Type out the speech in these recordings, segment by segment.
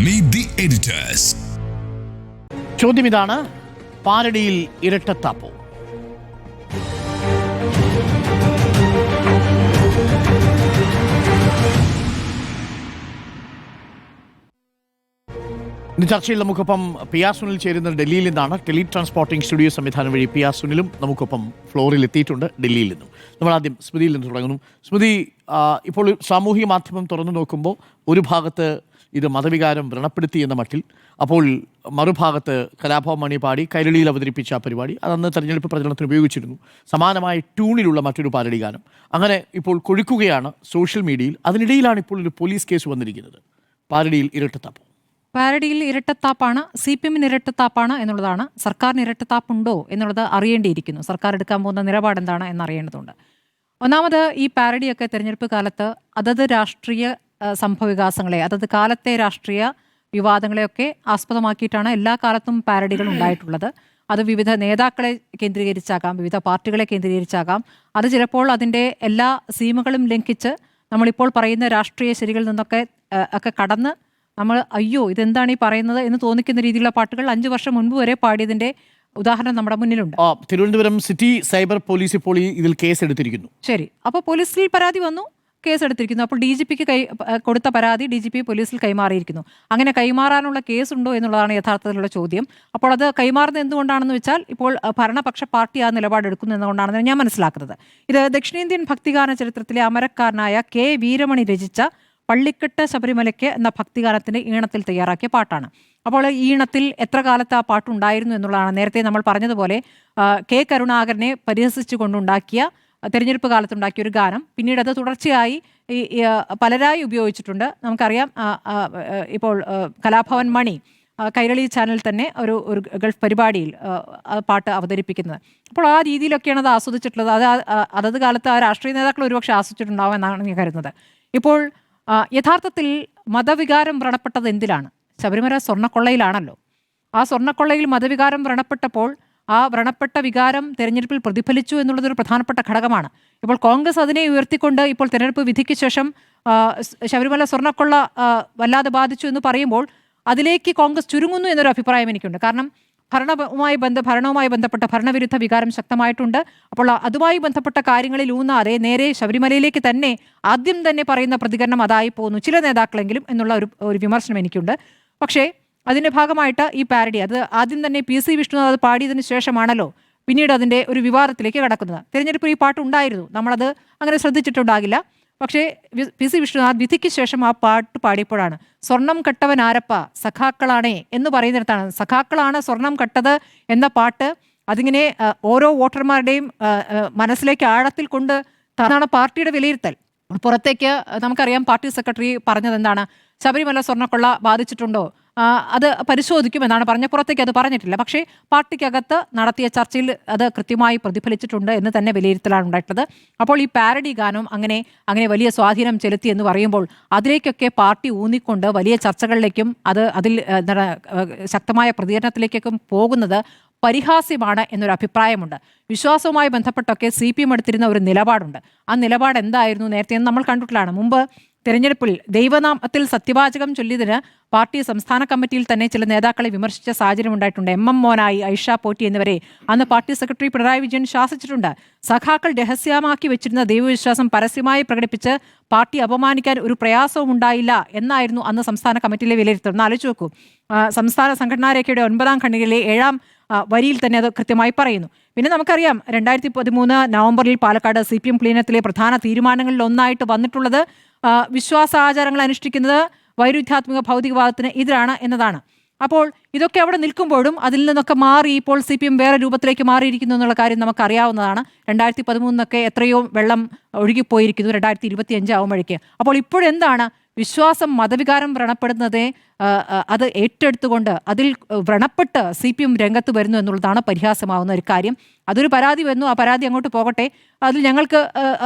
Meet the editors. ചോദ്യം ഇതാണ്: പാലടിയിൽ ഇരട്ടത്താപ്പോ? ഇന്ന് ചർച്ചയിൽ നമുക്കൊപ്പം പി ആർ സുനിൽ ചേരുന്നത് ഡൽഹിയിൽ നിന്നാണ്. ടെലി ട്രാൻസ്പോർട്ടിംഗ് സ്റ്റുഡിയോ സംവിധാനം വഴി പി ആർ സുനിലും നമുക്കൊപ്പം ഫ്ലോറിൽ എത്തിയിട്ടുണ്ട് ഡൽഹിയിൽ നിന്നും. നമ്മൾ ആദ്യം സ്മൃതിയിൽ നിന്ന് തുടങ്ങുന്നു. സ്മൃതി, ഇപ്പോൾ സാമൂഹിക മാധ്യമം തുറന്നു നോക്കുമ്പോൾ ഒരു ഭാഗത്ത് ഇത് മതവികാരം വ്രണപ്പെടുത്തി എന്ന മട്ടിൽ, അപ്പോൾ മറുഭാഗത്ത് കലാഭവൻ മണി പാടി കൈരളിയിൽ അവതരിപ്പിച്ച പരിപാടി അതന്ന് തെരഞ്ഞെടുപ്പ് പ്രചരണത്തിന് ഉപയോഗിച്ചിരുന്നു. സമാനമായ ട്യൂണിലുള്ള മറ്റൊരു പാലടി ഗാനം അങ്ങനെ ഇപ്പോൾ കൊഴുക്കുകയാണ് സോഷ്യൽ മീഡിയയിൽ. അതിനിടയിലാണ് ഇപ്പോൾ ഒരു പോലീസ് കേസ് വന്നിരിക്കുന്നത്. പാലടിയിൽ ഇരട്ടത്താപ്പ്. പാലടിയിൽ ഇരട്ടത്താപ്പാണ്, CPM-ന് ഇരട്ടത്താപ്പാണ് എന്നുള്ളതാണ്. സർക്കാരിന് ഇരട്ടത്താപ്പുണ്ടോ എന്നുള്ളത് അറിയേണ്ടിയിരിക്കുന്നു. സർക്കാർ എടുക്കാൻ പോകുന്ന നിലപാട് എന്താണ് എന്നറിയേണ്ടതുണ്ട്. ഒന്നാമത്, ഈ പാലടിയൊക്കെ തെരഞ്ഞെടുപ്പ് കാലത്ത് അതത് രാഷ്ട്രീയ സംഭവവികാസങ്ങളെ, അതത് കാലത്തെ രാഷ്ട്രീയ വിവാദങ്ങളെയൊക്കെ ആസ്പദമാക്കിയിട്ടാണ് എല്ലാ കാലത്തും പാരഡികൾ ഉണ്ടായിട്ടുള്ളത്. അത് വിവിധ നേതാക്കളെ കേന്ദ്രീകരിച്ചാകാം, വിവിധ പാർട്ടികളെ കേന്ദ്രീകരിച്ചാകാം. അത് ചിലപ്പോൾ അതിൻ്റെ എല്ലാ സീമകളും ലംഘിച്ച് നമ്മളിപ്പോൾ പറയുന്ന രാഷ്ട്രീയ ശരികളിൽ നിന്നൊക്കെ കടന്ന് നമ്മൾ അയ്യോ ഇതെന്താണ് ഈ പറയുന്നത് എന്ന് തോന്നിക്കുന്ന രീതിയിലുള്ള പാട്ടുകൾ 5 വർഷം മുൻപ് വരെ പാടിയതിൻ്റെ ഉദാഹരണം നമ്മുടെ മുന്നിലുണ്ട്. തിരുവനന്തപുരം സിറ്റി സൈബർ പോലീസ് ഇപ്പോൾ ഇതിൽ കേസ് എടുത്തിരിക്കുന്നു. ശരി, അപ്പോൾ പോലീസിൽ പരാതി വന്നു, കേസ് എടുത്തിരിക്കുന്നു. അപ്പോൾ DGPക്ക് കൊടുത്ത പരാതി DGP പോലീസിൽ കൈമാറിയിരിക്കുന്നു. അങ്ങനെ കൈമാറാനുള്ള കേസുണ്ടോ എന്നുള്ളതാണ് യഥാർത്ഥത്തിലുള്ള ചോദ്യം. അപ്പോൾ അത് കൈമാറുന്നത് എന്തുകൊണ്ടാണെന്ന് വെച്ചാൽ, ഇപ്പോൾ ഭരണപക്ഷ പാർട്ടി ആ നിലപാടെടുക്കുന്നു എന്നുകൊണ്ടാണെന്ന് ഞാൻ മനസ്സിലാക്കുന്നത്. ഇത് ദക്ഷിണേന്ത്യൻ ഭക്തിഗാന ചരിത്രത്തിലെ അമരക്കാരനായ K. വീരമണി രചിച്ച പള്ളിക്കെട്ട് ശബരിമലയ്ക്ക് എന്ന ഭക്തിഗാനത്തിൻ്റെ ഈണത്തിൽ തയ്യാറാക്കിയ പാട്ടാണ്. അപ്പോൾ ഈ ഈണത്തിൽ എത്ര കാലത്ത് ആ പാട്ടുണ്ടായിരുന്നു എന്നുള്ളതാണ്. നേരത്തെ നമ്മൾ പറഞ്ഞതുപോലെ K. കരുണാകരനെ പരിഹസിച്ചുകൊണ്ടുണ്ടാക്കിയ, തെരഞ്ഞെടുപ്പ് കാലത്തുണ്ടാക്കിയ ഒരു ഗാനം പിന്നീട് അത് തുടർച്ചയായി പലരായി ഉപയോഗിച്ചിട്ടുണ്ട്. നമുക്കറിയാം, ഇപ്പോൾ കലാഭവൻ മണി കൈരളി ചാനൽ തന്നെ ഒരു ഗൾഫ് പരിപാടിയിൽ പാട്ട് അവതരിപ്പിക്കുന്നത്. അപ്പോൾ ആ രീതിയിലൊക്കെയാണ് അത് ആസ്വദിച്ചിട്ടുള്ളത്. അതത് കാലത്ത് ആ രാഷ്ട്രീയ നേതാക്കൾ ഒരുപക്ഷെ ആസ്വദിച്ചിട്ടുണ്ടാവും എന്നാണ് ഞാൻ കരുതുന്നത്. ഇപ്പോൾ യഥാർത്ഥത്തിൽ മതവികാരം വ്രണപ്പെട്ടത് എന്തിലാണ്? ശബരിമല സ്വർണ്ണക്കൊള്ളയിലാണല്ലോ. ആ സ്വർണ്ണക്കൊള്ളയിൽ മതവികാരം വ്രണപ്പെട്ടപ്പോൾ ആ വ്രണപ്പെട്ട വികാരം തെരഞ്ഞെടുപ്പിൽ പ്രതിഫലിച്ചു എന്നുള്ളതൊരു പ്രധാനപ്പെട്ട ഘടകമാണ്. ഇപ്പോൾ കോൺഗ്രസ് അതിനെ ഉയർത്തിക്കൊണ്ട് ഇപ്പോൾ തെരഞ്ഞെടുപ്പ് വിധിക്ക് ശേഷം ശബരിമല സ്വർണ്ണക്കൊള്ള വല്ലാതെ ബാധിച്ചു എന്ന് പറയുമ്പോൾ അതിലേക്ക് കോൺഗ്രസ് ചുരുങ്ങുന്നു എന്നൊരു അഭിപ്രായം എനിക്കുണ്ട്. കാരണം ഭരണവുമായി ബന്ധപ്പെട്ട ഭരണവിരുദ്ധ വികാരം ശക്തമായിട്ടുണ്ട്. അപ്പോൾ അതുമായി ബന്ധപ്പെട്ട കാര്യങ്ങളിൽ ഊന്നാതെ നേരെ ശബരിമലയിലേക്ക് തന്നെ ആദ്യം തന്നെ പറയുന്ന പ്രതികരണം അതായി പോകുന്നു ചില നേതാക്കളെങ്കിലും എന്നുള്ള ഒരു വിമർശനം എനിക്കുണ്ട്. പക്ഷേ അതിൻ്റെ ഭാഗമായിട്ട് ഈ പാരഡി അത് ആദ്യം തന്നെ PC വിഷ്ണുനാഥ് അത് പാടിയതിന് ശേഷമാണല്ലോ പിന്നീട് അതിൻ്റെ ഒരു വിവാദത്തിലേക്ക് കടക്കുന്നത്. തിരഞ്ഞെടുപ്പിൽ ഈ പാട്ടുണ്ടായിരുന്നു, നമ്മളത് അങ്ങനെ ശ്രദ്ധിച്ചിട്ടുണ്ടാകില്ല. പക്ഷേ PC വിഷ്ണുനാഥ് വിധിക്ക് ശേഷം ആ പാട്ട് പാടിയപ്പോഴാണ് സ്വർണം കട്ടവൻ ആരപ്പ സഖാക്കളാണേ എന്ന് പറയുന്നിടത്താണ് സഖാക്കളാണ് സ്വർണം കട്ടത് എന്ന പാട്ട് അതിങ്ങനെ ഓരോ വോട്ടർമാരുടെയും മനസ്സിലേക്ക് ആഴത്തിൽ കൊണ്ട് അതാണ് പാർട്ടിയുടെ വിലയിരുത്തൽ. പുറത്തേക്ക് നമുക്കറിയാം പാർട്ടി സെക്രട്ടറി പറഞ്ഞത് എന്താണ്? ശബരിമല സ്വർണ്ണക്കൊള്ള ബാധിച്ചിട്ടുണ്ടോ അത് പരിശോധിക്കുമെന്നാണ് പറഞ്ഞത്. പുറത്തേക്ക് അത് പറഞ്ഞിട്ടില്ല. പക്ഷേ പാർട്ടിക്കകത്ത് നടത്തിയ ചർച്ചയിൽ അത് കൃത്യമായി പ്രതിഫലിച്ചിട്ടുണ്ട് എന്ന് തന്നെ വിലയിരുത്തലാണ് ഉണ്ടായിട്ടുള്ളത്. അപ്പോൾ ഈ പാരഡി ഗാനം അങ്ങനെ വലിയ സ്വാധീനം ചെലുത്തി എന്ന് പറയുമ്പോൾ അതിലേക്കൊക്കെ പാർട്ടി ഊന്നിക്കൊണ്ട് വലിയ ചർച്ചകളിലേക്കും അതിൽ ശക്തമായ പ്രതികരണത്തിലേക്കൊക്കെ പോകുന്നത് പരിഹാസ്യമാണ് എന്നൊരു അഭിപ്രായമുണ്ട്. വിശ്വാസവുമായി ബന്ധപ്പെട്ടൊക്കെ CPM എടുത്തിരുന്ന ഒരു നിലപാടുണ്ട്. ആ നിലപാട് എന്തായിരുന്നു നേരത്തെ നമ്മൾ കണ്ടിട്ടുള്ളതാണ്. മുമ്പ് തെരഞ്ഞെടുപ്പിൽ ദൈവനാമത്തിൽ സത്യവാചകം ചൊല്ലിയതിന് പാർട്ടി സംസ്ഥാന കമ്മിറ്റിയിൽ തന്നെ ചില നേതാക്കളെ വിമർശിച്ച സാഹചര്യം ഉണ്ടായിട്ടുണ്ട്. MM മോനായി, ഐഷ പോറ്റി എന്നിവരെ അന്ന് പാർട്ടി സെക്രട്ടറി പിണറായി വിജയൻ ശാസിച്ചിട്ടുണ്ട്. സഖാക്കൾ രഹസ്യമാക്കി വെച്ചിരുന്ന ദൈവവിശ്വാസം പരസ്യമായി പ്രകടിപ്പിച്ച് പാർട്ടി അപമാനിക്കാൻ ഒരു പ്രയാസവും ഉണ്ടായില്ല എന്നായിരുന്നു അന്ന് സംസ്ഥാന കമ്മിറ്റിയിലെ വിലയിരുത്തൽ. ഒന്ന് ആലോചിച്ച് നോക്കൂ. സംസ്ഥാന സംഘടനാ രേഖയുടെ 9ാം ഖണ്ഡികയിലെ 7ാം വരിയിൽ തന്നെ അത് കൃത്യമായി പറയുന്നു. പിന്നെ നമുക്കറിയാം 2013 നവംബറിൽ പാലക്കാട് CPM പ്ലീനത്തിലെ പ്രധാന തീരുമാനങ്ങളിൽ ഒന്നായിട്ട് വന്നിട്ടുള്ളത് വിശ്വാസാചാരങ്ങൾ അനുഷ്ഠിക്കുന്നത് വൈരുദ്ധ്യാത്മക ഭൗതികവാദത്തിന് എതിരാണ് എന്നതാണ്. അപ്പോൾ ഇതൊക്കെ അവിടെ നിൽക്കുമ്പോഴും അതിൽ നിന്നൊക്കെ മാറി ഇപ്പോൾ CPM വേറെ രൂപത്തിലേക്ക് മാറിയിരിക്കുന്നു എന്നുള്ള കാര്യം നമുക്കറിയാവുന്നതാണ്. 2013 എത്രയോ വെള്ളം ഒഴുകിപ്പോയിരിക്കുന്നു 2025 ആവുമ്പോഴേക്ക്. അപ്പോൾ ഇപ്പോഴെന്താണ് വിശ്വാസം മതവികാരം വ്രണപ്പെടുന്നത് അത് ഏറ്റെടുത്തുകൊണ്ട് അതിൽ വ്രണപ്പെട്ട് CPM രംഗത്ത് വരുന്നു എന്നുള്ളതാണ് പരിഹാസമാവുന്ന ഒരു കാര്യം. അതൊരു പരാതി വന്നു, ആ പരാതി അങ്ങോട്ട് പോകട്ടെ, അതിൽ ഞങ്ങൾക്ക്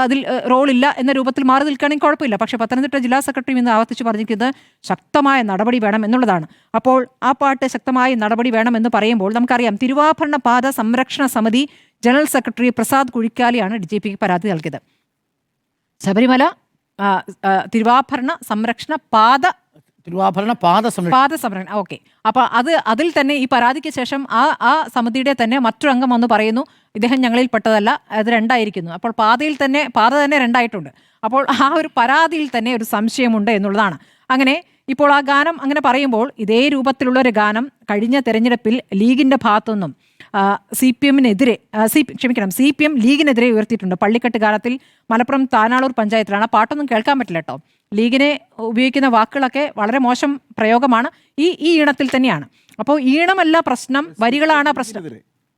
അതിൽ റോളില്ല എന്ന രൂപത്തിൽ മാറി നിൽക്കുകയാണെങ്കിൽ കുഴപ്പമില്ല. പക്ഷേ പത്തനംതിട്ട ജില്ലാ സെക്രട്ടറി ഇന്ന് ആവർത്തിച്ച് പറഞ്ഞിരിക്കുന്നത് ശക്തമായ നടപടി വേണം എന്നുള്ളതാണ്. അപ്പോൾ ആ പാട്ട് ശക്തമായ നടപടി വേണം എന്ന് പറയുമ്പോൾ നമുക്കറിയാം തിരുവാഭരണ പാത സംരക്ഷണ സമിതി ജനറൽ സെക്രട്ടറി പ്രസാദ് കുഴിക്കാലിയാണ് DGPക്ക് പരാതി നൽകിയത്. ശബരിമല തിരുവാഭരണ സംരക്ഷണ പാത തിരുവാഭരണ പാദസംരക്ഷണം. ഓക്കെ, അപ്പൊ അതിൽ തന്നെ ഈ പരാതിക്ക് ശേഷം ആ സമിതിയുടെ തന്നെ മറ്റൊരു അംഗം വന്ന് പറയുന്നു ഇദ്ദേഹം ഞങ്ങളിൽ പെട്ടതല്ല, അത് രണ്ടായിരിക്കുന്നു. അപ്പോൾ പാത തന്നെ രണ്ടായിട്ടുണ്ട്. അപ്പോൾ ആ ഒരു പരാതിയിൽ തന്നെ ഒരു സംശയമുണ്ട് എന്നുള്ളതാണ്. അങ്ങനെ ഇപ്പോൾ ആ ഗാനം അങ്ങനെ പറയുമ്പോൾ ഇതേ രൂപത്തിലുള്ള ഒരു ഗാനം കഴിഞ്ഞ തെരഞ്ഞെടുപ്പിൽ ലീഗിന്റെ ഭാഗത്തുനിന്നും CPM ലീഗിനെതിരെ ഉയർത്തിയിട്ടുണ്ട്. പള്ളിക്കെട്ട് ഗാനത്തിൽ മലപ്പുറം താനാളൂർ പഞ്ചായത്തിലാണ്. പാട്ടൊന്നും കേൾക്കാൻ പറ്റില്ല കേട്ടോ. ലീഗിനെ ഉപയോഗിക്കുന്ന വാക്കുകളൊക്കെ വളരെ മോശം പ്രയോഗമാണ്. ഈ ഈണത്തിൽ തന്നെയാണ്. അപ്പോൾ ഈണമല്ല പ്രശ്നം, വരികളാണ് പ്രശ്നം.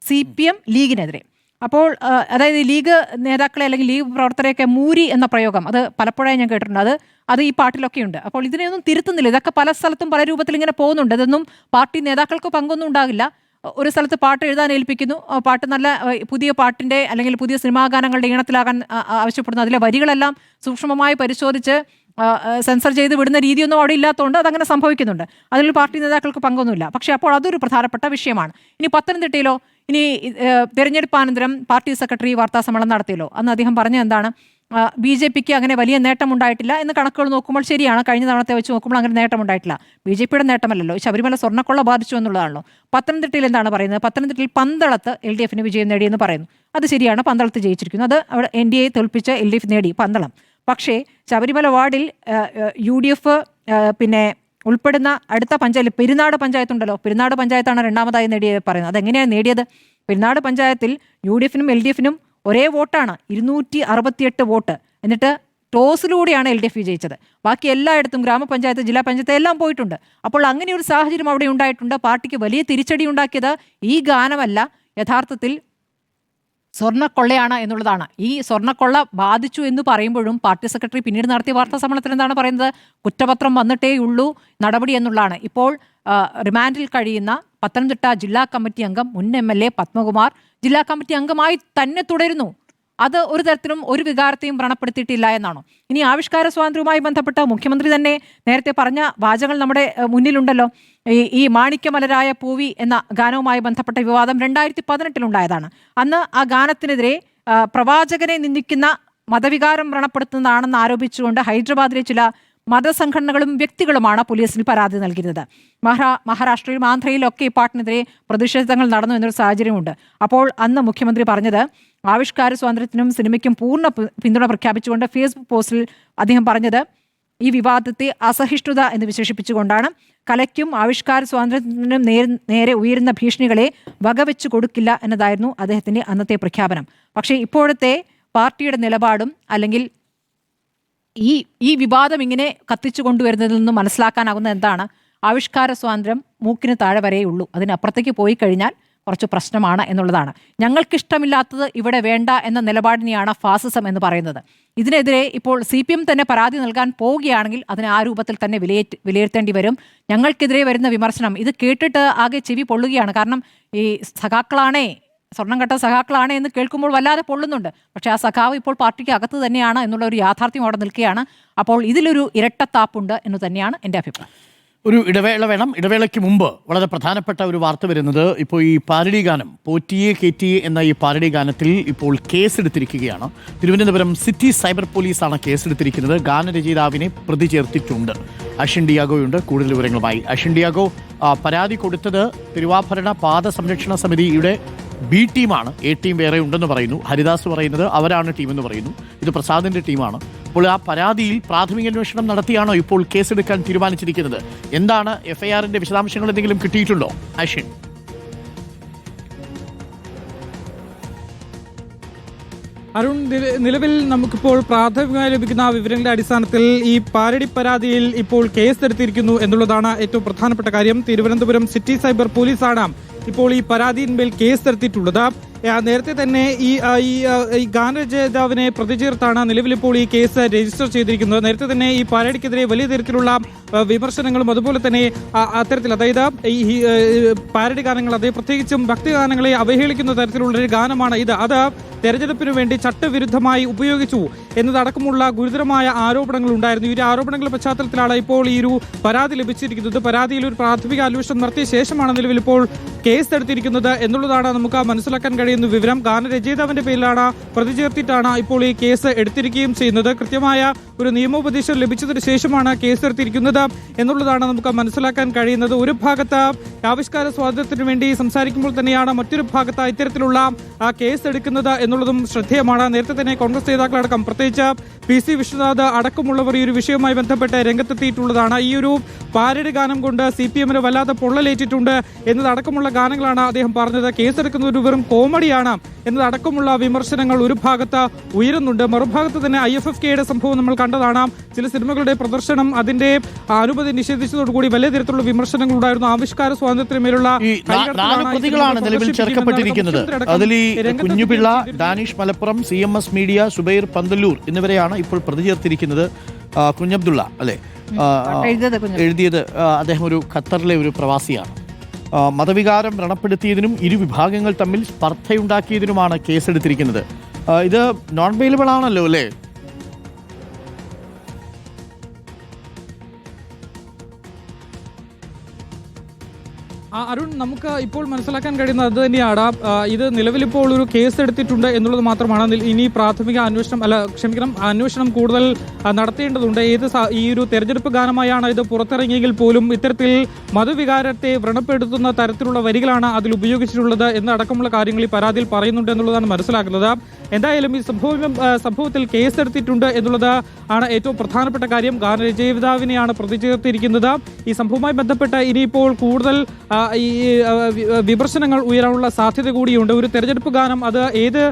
CPM ലീഗിനെതിരെ. അപ്പോൾ അതായത് ലീഗ് നേതാക്കളെ അല്ലെങ്കിൽ ലീഗ് പ്രവർത്തകരെയൊക്കെ മൂരി എന്ന പ്രയോഗം അത് പലപ്പോഴായി ഞാൻ കേട്ടിട്ടുണ്ട്. അത് ഈ പാട്ടിലൊക്കെ ഉണ്ട്. അപ്പോൾ ഇതിനെയൊന്നും തിരുത്തുന്നില്ല. ഇതൊക്കെ പല സ്ഥലത്തും പല രൂപത്തിൽ ഇങ്ങനെ പോകുന്നുണ്ട്. ഇതൊന്നും പാർട്ടി നേതാക്കൾക്ക് പങ്കൊന്നും ഉണ്ടാകില്ല. ഒരു സ്ഥലത്ത് പാട്ട് എഴുതാൻ ഏൽപ്പിക്കുന്നു, പാട്ട് നല്ല പുതിയ പാട്ടിൻ്റെ അല്ലെങ്കിൽ പുതിയ സിനിമാ ഗാനങ്ങളുടെ ഈണത്തിലാകാൻ ആവശ്യപ്പെടുന്നു. അതിലെ വരികളെല്ലാം സൂക്ഷ്മമായി പരിശോധിച്ച് സെൻസർ ചെയ്ത് വിടുന്ന രീതിയൊന്നും അവിടെ ഇല്ലാത്തതുകൊണ്ട് അതങ്ങനെ സംഭവിക്കുന്നുണ്ട്. അതിൽ പാർട്ടി നേതാക്കൾക്ക് പങ്കൊന്നുമില്ല. പക്ഷേ അപ്പോൾ അതൊരു പ്രധാനപ്പെട്ട വിഷയമാണ്. ഇനി പത്തനംതിട്ടയിലോ ഇനി തെരഞ്ഞെടുപ്പാനന്തരം പാർട്ടി സെക്രട്ടറി വാർത്താസമ്മേളനം നടത്തിയല്ലോ. അന്ന് അദ്ദേഹം പറഞ്ഞ എന്താണ്, BJPക്ക് അങ്ങനെ വലിയ നേട്ടമുണ്ടായിട്ടില്ല എന്ന് കണക്കുകൾ നോക്കുമ്പോൾ ശരിയാണ്. കഴിഞ്ഞ തവണത്തെ വെച്ച് നോക്കുമ്പോൾ അങ്ങനെ നേട്ടമുണ്ടായിട്ടില്ല. BJPയുടെ നേട്ടമല്ലല്ലോ, ശബരിമല സ്വർണ്ണക്കൊള്ള ബാധിച്ചു എന്നുള്ളതാണല്ലോ. പത്തനംതിട്ടയിൽ എന്താണ് പറയുന്നത്? പത്തനംതിട്ടയിൽ പന്തളത്ത് LDFന് വിജയം നേടിയെന്ന് പറയുന്നു. അത് ശരിയാണ്, പന്തളത്ത് ജയിച്ചിരിക്കുന്നു. അത് അവിടെ NDA തോൽപ്പിച്ച് LDF നേടി പന്തളം. പക്ഷേ ശബരിമല വാർഡിൽ UDF പിന്നെ ഉൾപ്പെടുന്ന അടുത്ത പഞ്ചായത്ത് പെരുന്നാട് പഞ്ചായത്തുണ്ടല്ലോ, പെരുന്നാട് പഞ്ചായത്താണ് രണ്ടാമതായി പറയുന്നത്. അതെങ്ങനെയാണ് നേടിയത്? പെരുന്നാട് പഞ്ചായത്തിൽ UDFനും LDFനും ഒരേ വോട്ടാണ്, 268 വോട്ട്. എന്നിട്ട് ടോസിലൂടെയാണ് LDF വിജയിച്ചത്. ബാക്കി എല്ലായിടത്തും ഗ്രാമപഞ്ചായത്ത്, ജില്ലാ പഞ്ചായത്ത് എല്ലാം പോയിട്ടുണ്ട്. അപ്പോൾ അങ്ങനെ ഒരു സാഹചര്യം അവിടെ ഉണ്ടായിട്ടുണ്ട്. പാർട്ടിക്ക് വലിയ തിരിച്ചടി ഉണ്ടാക്കിയത് ഈ ഗാനമല്ല, യഥാർത്ഥത്തിൽ സ്വർണ്ണക്കൊള്ളയാണ് എന്നുള്ളതാണ്. ഈ സ്വർണ്ണക്കൊള്ള ബാധിച്ചു എന്ന് പറയുമ്പോഴും പാർട്ടി സെക്രട്ടറി പിന്നീട് നടത്തിയ വാർത്താ സമ്മേളനത്തിൽ എന്താണ് പറയുന്നത്? കുറ്റപത്രം വന്നിട്ടേ ഉള്ളൂ, നടപടി എന്നുള്ളതാണ്. ഇപ്പോൾ റിമാൻഡിൽ കഴിയുന്ന പത്തനംതിട്ട ജില്ലാ കമ്മിറ്റി അംഗം മുൻ MLA പത്മകുമാർ ജില്ലാ കമ്മിറ്റി അംഗമായി തന്നെ തുടരുന്നു. അത് ഒരു തരത്തിലും ഒരു വികാരത്തെയും വ്രണപ്പെടുത്തിയിട്ടില്ല എന്നാണോ? ഇനി ആവിഷ്കാര സ്വാതന്ത്ര്യവുമായി ബന്ധപ്പെട്ട മുഖ്യമന്ത്രി തന്നെ നേരത്തെ പറഞ്ഞ വാചകങ്ങൾ നമ്മുടെ മുന്നിലുണ്ടല്ലോ. ഈ മാണിക്യമലരായ പൂവി എന്ന ഗാനവുമായി ബന്ധപ്പെട്ട വിവാദം 2018 ഉണ്ടായതാണ്. അന്ന് ആ ഗാനത്തിനെതിരെ പ്രവാചകനെ നിന്ദിക്കുന്ന മതവികാരം വ്രണപ്പെടുത്തുന്നതാണെന്ന് ആരോപിച്ചുകൊണ്ട് ഹൈദരാബാദിലെ ചില മതസംഘടനകളും വ്യക്തികളുമാണ് പോലീസിൽ പരാതി നൽകിയത്. മഹാരാഷ്ട്രയിലും ആന്ധ്രയിലും ഒക്കെ ഈ പാട്ടിനെതിരെ പ്രതിഷേധങ്ങൾ നടന്നു എന്നൊരു സാഹചര്യമുണ്ട്. അപ്പോൾ അന്ന് മുഖ്യമന്ത്രി പറഞ്ഞത് ആവിഷ്കാര സ്വാതന്ത്ര്യത്തിനും സിനിമയ്ക്കും പൂർണ്ണ പിന്തുണ പ്രഖ്യാപിച്ചുകൊണ്ട് ഫേസ്ബുക്ക് പോസ്റ്റിൽ അദ്ദേഹം പറഞ്ഞത് ഈ വിവാദത്തെ അസഹിഷ്ണുത എന്ന് വിശേഷിപ്പിച്ചുകൊണ്ടാണ്. കലയ്ക്കും ആവിഷ്കാര സ്വാതന്ത്ര്യത്തിനും നേരെ ഉയരുന്ന ഭീഷണികളെ വകവെച്ചു കൊടുക്കില്ല എന്നതായിരുന്നു അദ്ദേഹത്തിൻ്റെ അന്നത്തെ പ്രഖ്യാപനം. പക്ഷേ ഇപ്പോഴത്തെ പാർട്ടിയുടെ നിലപാടും അല്ലെങ്കിൽ ഈ വിവാദം ഇങ്ങനെ കത്തിച്ചു കൊണ്ടുവരുന്നതിൽ നിന്ന് മനസ്സിലാക്കാനാകുന്ന എന്താണ്? ആവിഷ്കാര സ്വാതന്ത്ര്യം മൂക്കിന് താഴെ വരെയുള്ളൂ, അതിനപ്പുറത്തേക്ക് പോയി കഴിഞ്ഞാൽ കുറച്ച് പ്രശ്നമാണ് എന്നുള്ളതാണ്. ഞങ്ങൾക്കിഷ്ടമില്ലാത്തത് ഇവിടെ വേണ്ട എന്ന നിലപാടിനെയാണ് ഫാസിസം എന്ന് പറയുന്നത്. ഇതിനെതിരെ ഇപ്പോൾ CPM തന്നെ പരാതി നൽകാൻ പോവുകയാണെങ്കിൽ അതിനെ ആ രൂപത്തിൽ തന്നെ വിലയിരുത്തേണ്ടി വരും. ഞങ്ങൾക്കെതിരെ വരുന്ന വിമർശനം ഇത് കേട്ടിട്ട് ആകെ ചെവി പൊള്ളുകയാണ്. കാരണം ഈ സഖാക്കളാണേ, സ്വർണം കെട്ട സഖാക്കളാണ് എന്ന് കേൾക്കുമ്പോൾ വല്ലാതെ പൊള്ളുന്നുണ്ട്. പക്ഷേ ആ സഖാവ് ഇപ്പോൾ പാർട്ടിക്ക് അകത്ത് തന്നെയാണ് എന്നുള്ള ഒരു യാഥാർത്ഥ്യം അവിടെ നിൽക്കുകയാണ്. അപ്പോൾ ഇതിലൊരു ഇരട്ടത്താപ്പുണ്ട് എന്ന് തന്നെയാണ് എൻ്റെ അഭിപ്രായം. ഒരു ഇടവേള വേണം. ഇടവേളയ്ക്ക് മുമ്പ് വളരെ പ്രധാനപ്പെട്ട ഒരു വാർത്ത വരുന്നത്, ഇപ്പോൾ ഈ പാരഡി ഗാനം പോറ്റിയെ കേറ്റിയെ എന്ന ഈ പാരഡി ഗാനത്തിൽ ഇപ്പോൾ കേസെടുത്തിരിക്കുകയാണ്. തിരുവനന്തപുരം സിറ്റി സൈബർ പോലീസാണ് കേസെടുത്തിരിക്കുന്നത്. ഗാനരചയിതാവിനെ പ്രതി ചേർത്തിട്ടുണ്ട്. അഷിൻ ഡിയാഗോയുണ്ട് കൂടുതൽ വിവരങ്ങളുമായി. അഷിൻ ഡിയാഗോ, പരാതി കൊടുത്തത് തിരുവാഭരണ പാദ സംരക്ഷണ സമിതിയുടെ B ടീമാണ്. A ടീം വേറെ ഉണ്ടെന്ന് പറയുന്നു. ഹരിദാസ് പറയുന്നത് അവരാണ് ടീമെന്ന് പറയുന്നു. ഇത് പ്രസാദിന്റെ ടീമാണ്. അപ്പോൾ ആ പരാതിയിൽ പ്രാഥമിക അന്വേഷണം നടത്തിയാണോ ഇപ്പോൾ കേസെടുക്കാൻ തീരുമാനിച്ചിരിക്കുന്നത്? എന്താണ് FIRന്റെ വിശദാംശങ്ങൾ എന്തെങ്കിലും കിട്ടിയിട്ടുണ്ടോ അശ്വിൻ? അരുൺ, നിലവിൽ നമുക്കിപ്പോൾ പ്രാഥമികമായി ലഭിക്കുന്ന വിവരങ്ങളുടെ അടിസ്ഥാനത്തിൽ ഈ പാരഡി പരാതിയിൽ ഇപ്പോൾ കേസെടുത്തിരിക്കുന്നു എന്നുള്ളതാണ് ഏറ്റവും പ്രധാനപ്പെട്ട കാര്യം. തിരുവനന്തപുരം സിറ്റി സൈബർ പോലീസാണ് ഇപ്പോൾ ഈ പരാതിയിന്മേൽ കേസെടുത്തിട്ടുള്ളത്. നേരത്തെ തന്നെ ഈ ഗാനരചയിതാവിനെ പ്രതി ചേർത്താണ് നിലവിലിപ്പോൾ ഈ കേസ് രജിസ്റ്റർ ചെയ്തിരിക്കുന്നത്. നേരത്തെ തന്നെ ഈ പാരഡിക്കെതിരെ വലിയ തരത്തിലുള്ള വിമർശനങ്ങളും അതുപോലെ തന്നെ അത്തരത്തിൽ, അതായത് ഈ പാരഡി ഗാനങ്ങൾ, അതായത് പ്രത്യേകിച്ചും ഭക്തിഗാനങ്ങളെ അവഹേളിക്കുന്ന തരത്തിലുള്ള ഒരു ഗാനമാണ് ഇത്. അത് തെരഞ്ഞെടുപ്പിന് വേണ്ടി ചട്ടവിരുദ്ധമായി ഉപയോഗിച്ചു എന്നതടക്കമുള്ള ഗുരുതരമായ ആരോപണങ്ങൾ ഉണ്ടായിരുന്നു. ഈ ആരോപണങ്ങളുടെ പശ്ചാത്തലത്തിലാണ് ഇപ്പോൾ ഈ ഒരു പരാതി ലഭിച്ചിരിക്കുന്നത്. പരാതിയിൽ ഒരു പ്രാഥമിക അന്വേഷണം നടത്തിയ ശേഷമാണ് നിലവിൽ ഇപ്പോൾ കേസ് എടുത്തിരിക്കുന്നത് എന്നുള്ളതാണ് നമുക്ക് മനസ്സിലാക്കാൻ കഴിയുന്നത്. എന്നറിയുന്ന വിവരം. ഗാനരചയിതാവിന്റെ പേരിലാണ് പ്രതി ചേർത്തിട്ടാണ് ഇപ്പോൾ ഈ കേസ് എടുത്തിരിക്കുകയും ചെയ്യുന്നത്. കൃത്യമായ ഒരു നിയമോപദേശം ലഭിച്ചതിന് ശേഷമാണ് കേസ് എടുത്തിരിക്കുന്നത് എന്നുള്ളതാണ് നമുക്ക് മനസ്സിലാക്കാൻ കഴിയുന്നത്. ഒരു ഭാഗത്ത് ആവിഷ്കാര സ്വാതന്ത്ര്യത്തിന് വേണ്ടി സംസാരിക്കുമ്പോൾ തന്നെയാണ് മറ്റൊരു ഭാഗത്ത് ഇത്തരത്തിലുള്ള കേസ് എടുക്കുന്നത് എന്നുള്ളതും ശ്രദ്ധേയമാണ്. നേരത്തെ തന്നെ കോൺഗ്രസ് നേതാക്കളടക്കം, പ്രത്യേകിച്ച് PC വിശ്വനാഥ് അടക്കമുള്ളവർ ഈ ഒരു വിഷയവുമായി ബന്ധപ്പെട്ട് രംഗത്തെത്തിയിട്ടുള്ളതാണ്. ഈ ഒരു പാരഡി ഗാനം കൊണ്ട് CPM-ന് വല്ലാതെ പൊള്ളലേറ്റിട്ടുണ്ട് എന്നതടക്കമുള്ള ഗാനങ്ങളാണ് അദ്ദേഹം പറഞ്ഞത്. കേസെടുക്കുന്ന ഒരു വെറും കോമഡിയാണ് എന്നതടക്കമുള്ള വിമർശനങ്ങൾ ഒരു ഭാഗത്ത് ഉയരുന്നുണ്ട്. മറുഭാഗത്ത് തന്നെ IFFK-യുടെ സംഭവം നമ്മൾ കണ്ടതാണ്. ചില സിനിമകളുടെ പ്രദർശനം അതിന്റെ അനുമതി നിഷേധിച്ചതോടുകൂടി വലിയ തരത്തിലുള്ള വിമർശനങ്ങൾ ഉണ്ടായിരുന്നു. ആവിഷ്കാര സ്വാതന്ത്ര്യമേലുള്ള പ്രതികളാണ് നിലവിൽ ചേർക്കപ്പെട്ടിരിക്കുന്നത്. അതിൽ കുഞ്ഞുപിള്ള, ഡാനിഷ് മലപ്പുറം, CMS മീഡിയ, സുബൈർ പന്തല്ലൂർ എന്നിവരെയാണ് ഇപ്പോൾ പ്രതി ചേർത്തിരിക്കുന്നത്. കുഞ്ഞബ്ദുള്ള അല്ലെ എഴുതിയത്, അദ്ദേഹം ഒരു ഖത്തറിലെ ഒരു പ്രവാസിയാണ്. മതവികാരം വ്രണപ്പെടുത്തിയതിനും ഇരു വിഭാഗങ്ങൾ തമ്മിൽ സ്പർദ്ധയുണ്ടാക്കിയതിനുമാണ് കേസെടുത്തിരിക്കുന്നത്. ഇത് നോൺ ബെയിലബിൾ ആണല്ലോ അല്ലേ? അരുൺ, നമുക്ക് ഇപ്പോൾ മനസ്സിലാക്കാൻ കഴിയുന്നത് അത് തന്നെയാണ്. ഇത് നിലവിലിപ്പോൾ ഒരു കേസ് എടുത്തിട്ടുണ്ട് എന്നുള്ളത് മാത്രമാണ്. ഇനി പ്രാഥമിക അന്വേഷണം കൂടുതൽ നടത്തേണ്ടതുണ്ട്. ഈ ഒരു തെരഞ്ഞെടുപ്പ് ഗാനമായാണ് ഇത് പുറത്തിറങ്ങിയെങ്കിൽ പോലും ഇത്തരത്തിൽ മതവികാരത്തെ വ്രണപ്പെടുത്തുന്ന തരത്തിലുള്ള വരികളാണ് അതിൽ ഉപയോഗിച്ചിട്ടുള്ളത് എന്നടക്കമുള്ള കാര്യങ്ങൾ ഈ പരാതിയിൽ പറയുന്നുണ്ട് എന്നുള്ളതാണ് മനസ്സിലാക്കുന്നത്. എന്തായാലും ഈ സംഭവത്തിൽ കേസെടുത്തിട്ടുണ്ട് എന്നുള്ളത് ആണ് ഏറ്റവും പ്രധാനപ്പെട്ട കാര്യം. ഗാനരചയിതാവിനെയാണ് പ്രതി ചേർത്തിരിക്കുന്നത്. ഈ സംഭവവുമായി ബന്ധപ്പെട്ട് ഇനിയിപ്പോൾ കൂടുതൽ ഈ വിമർശനങ്ങൾ ഉയരാനുള്ള സാധ്യത കൂടിയുണ്ട്. ഒരു തെരഞ്ഞെടുപ്പ് ഗാനം അത് ഏത്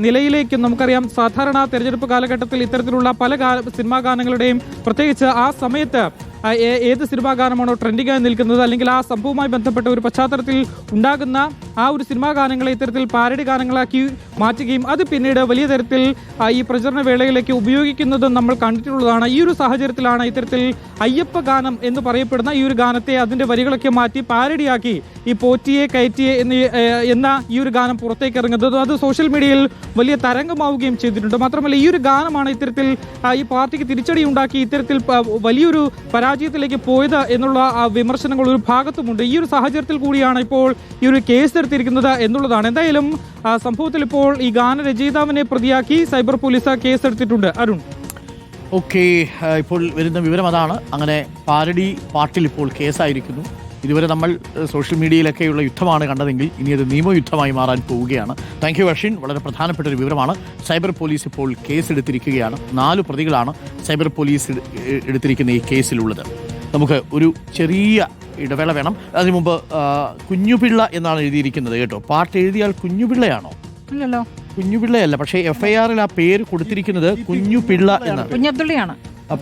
നിലയിലേക്കും നമുക്കറിയാം. സാധാരണ തെരഞ്ഞെടുപ്പ് കാലഘട്ടത്തിൽ ഇത്തരത്തിലുള്ള പല സിനിമാ ഗാനങ്ങളുടെയും, പ്രത്യേകിച്ച് ആ സമയത്ത് ഏത് സിനിമാ ഗാനമാണോ ട്രെൻഡിങ്ങായി നിൽക്കുന്നത്, അല്ലെങ്കിൽ ആ സംഭവവുമായി ബന്ധപ്പെട്ട ഒരു പശ്ചാത്തലത്തിൽ ഉണ്ടാകുന്ന ആ ഒരു സിനിമാ ഗാനങ്ങളെ ഇത്തരത്തിൽ പാരഡി ഗാനങ്ങളാക്കി മാറ്റുകയും അത് പിന്നീട് വലിയ തരത്തിൽ ഈ പ്രചരണ വേളയിലേക്ക് ഉപയോഗിക്കുന്നതും നമ്മൾ കണ്ടിട്ടുള്ളതാണ്. ഈ ഒരു സാഹചര്യത്തിലാണ് ഇത്തരത്തിൽ അയ്യപ്പ ഗാനം എന്ന് പറയപ്പെടുന്ന ഈ ഒരു ഗാനത്തെ അതിന്റെ വരികളൊക്കെ മാറ്റി പാരഡിയാക്കി ഈ പോറ്റിയെ കയറ്റിയെ എന്ന ഈ ഒരു ഗാനം പുറത്തേക്ക് ഇറങ്ങുന്നത്. അത് സോഷ്യൽ മീഡിയയിൽ വലിയ തരംഗമാവുകയും ചെയ്തിട്ടുണ്ട്. മാത്രമല്ല ഈ ഒരു ഗാനമാണ് ഇത്തരത്തിൽ ഈ പാർട്ടിക്ക് തിരിച്ചടി ഉണ്ടാക്കി ഇത്തരത്തിൽ വലിയൊരു പരാജയത്തിലേക്ക് പോയത് എന്നുള്ള വിമർശനങ്ങൾ ഒരു ഭാഗത്തുമുണ്ട്. ഈ ഒരു സാഹചര്യത്തിൽ കൂടിയാണ് ഇപ്പോൾ ഈ ഒരു കേസ് എടുത്തിരിക്കുന്നത് എന്നുള്ളതാണ്. എന്തായാലും സംഭവത്തിൽ ഇപ്പോൾ ഈ ഗാനരചയിതാവിനെ പ്രതിയാക്കി സൈബർ പോലീസ് കേസ് എടുത്തിട്ടുണ്ട്. അരുൺ, ഓക്കെ, ഇപ്പോൾ വരുന്ന വിവരം അതാണ്. അങ്ങനെ പാരഡി പാട്ടിൽ ഇപ്പോൾ കേസായിരിക്കുന്നു. ഇതുവരെ നമ്മൾ സോഷ്യൽ മീഡിയയിലൊക്കെയുള്ള യുദ്ധമാണ് കണ്ടതെങ്കിൽ ഇനി അത് നിയമയുദ്ധമായി മാറാൻ പോവുകയാണ്. Thank you Ashwin. വളരെ പ്രധാനപ്പെട്ട ഒരു വിവരമാണ്. സൈബർ പോലീസ് ഇപ്പോൾ കേസെടുത്തിരിക്കുകയാണ്. 4 പ്രതികളാണ് സൈബർ പോലീസ് എടുത്തിരിക്കുന്ന ഈ കേസിലുള്ളത്. നമുക്ക് ഒരു ചെറിയ ഇടവേള വേണം. അതിനു മുമ്പ് കുഞ്ഞുപിള്ള എന്നാണ് എഴുതിയിരിക്കുന്നത് കേട്ടോ. പാട്ട് എഴുതിയാൽ കുഞ്ഞുപിള്ളയാണോ? ഇല്ലല്ലോ, കുഞ്ഞുപിള്ളയല്ല. പക്ഷേ FIR-ൽ ആ പേര് കൊടുത്തിരിക്കുന്നത് കുഞ്ഞുപിള്ള എന്നാണ്. കുഞ്ഞബ്ദുള്ളയാണ്.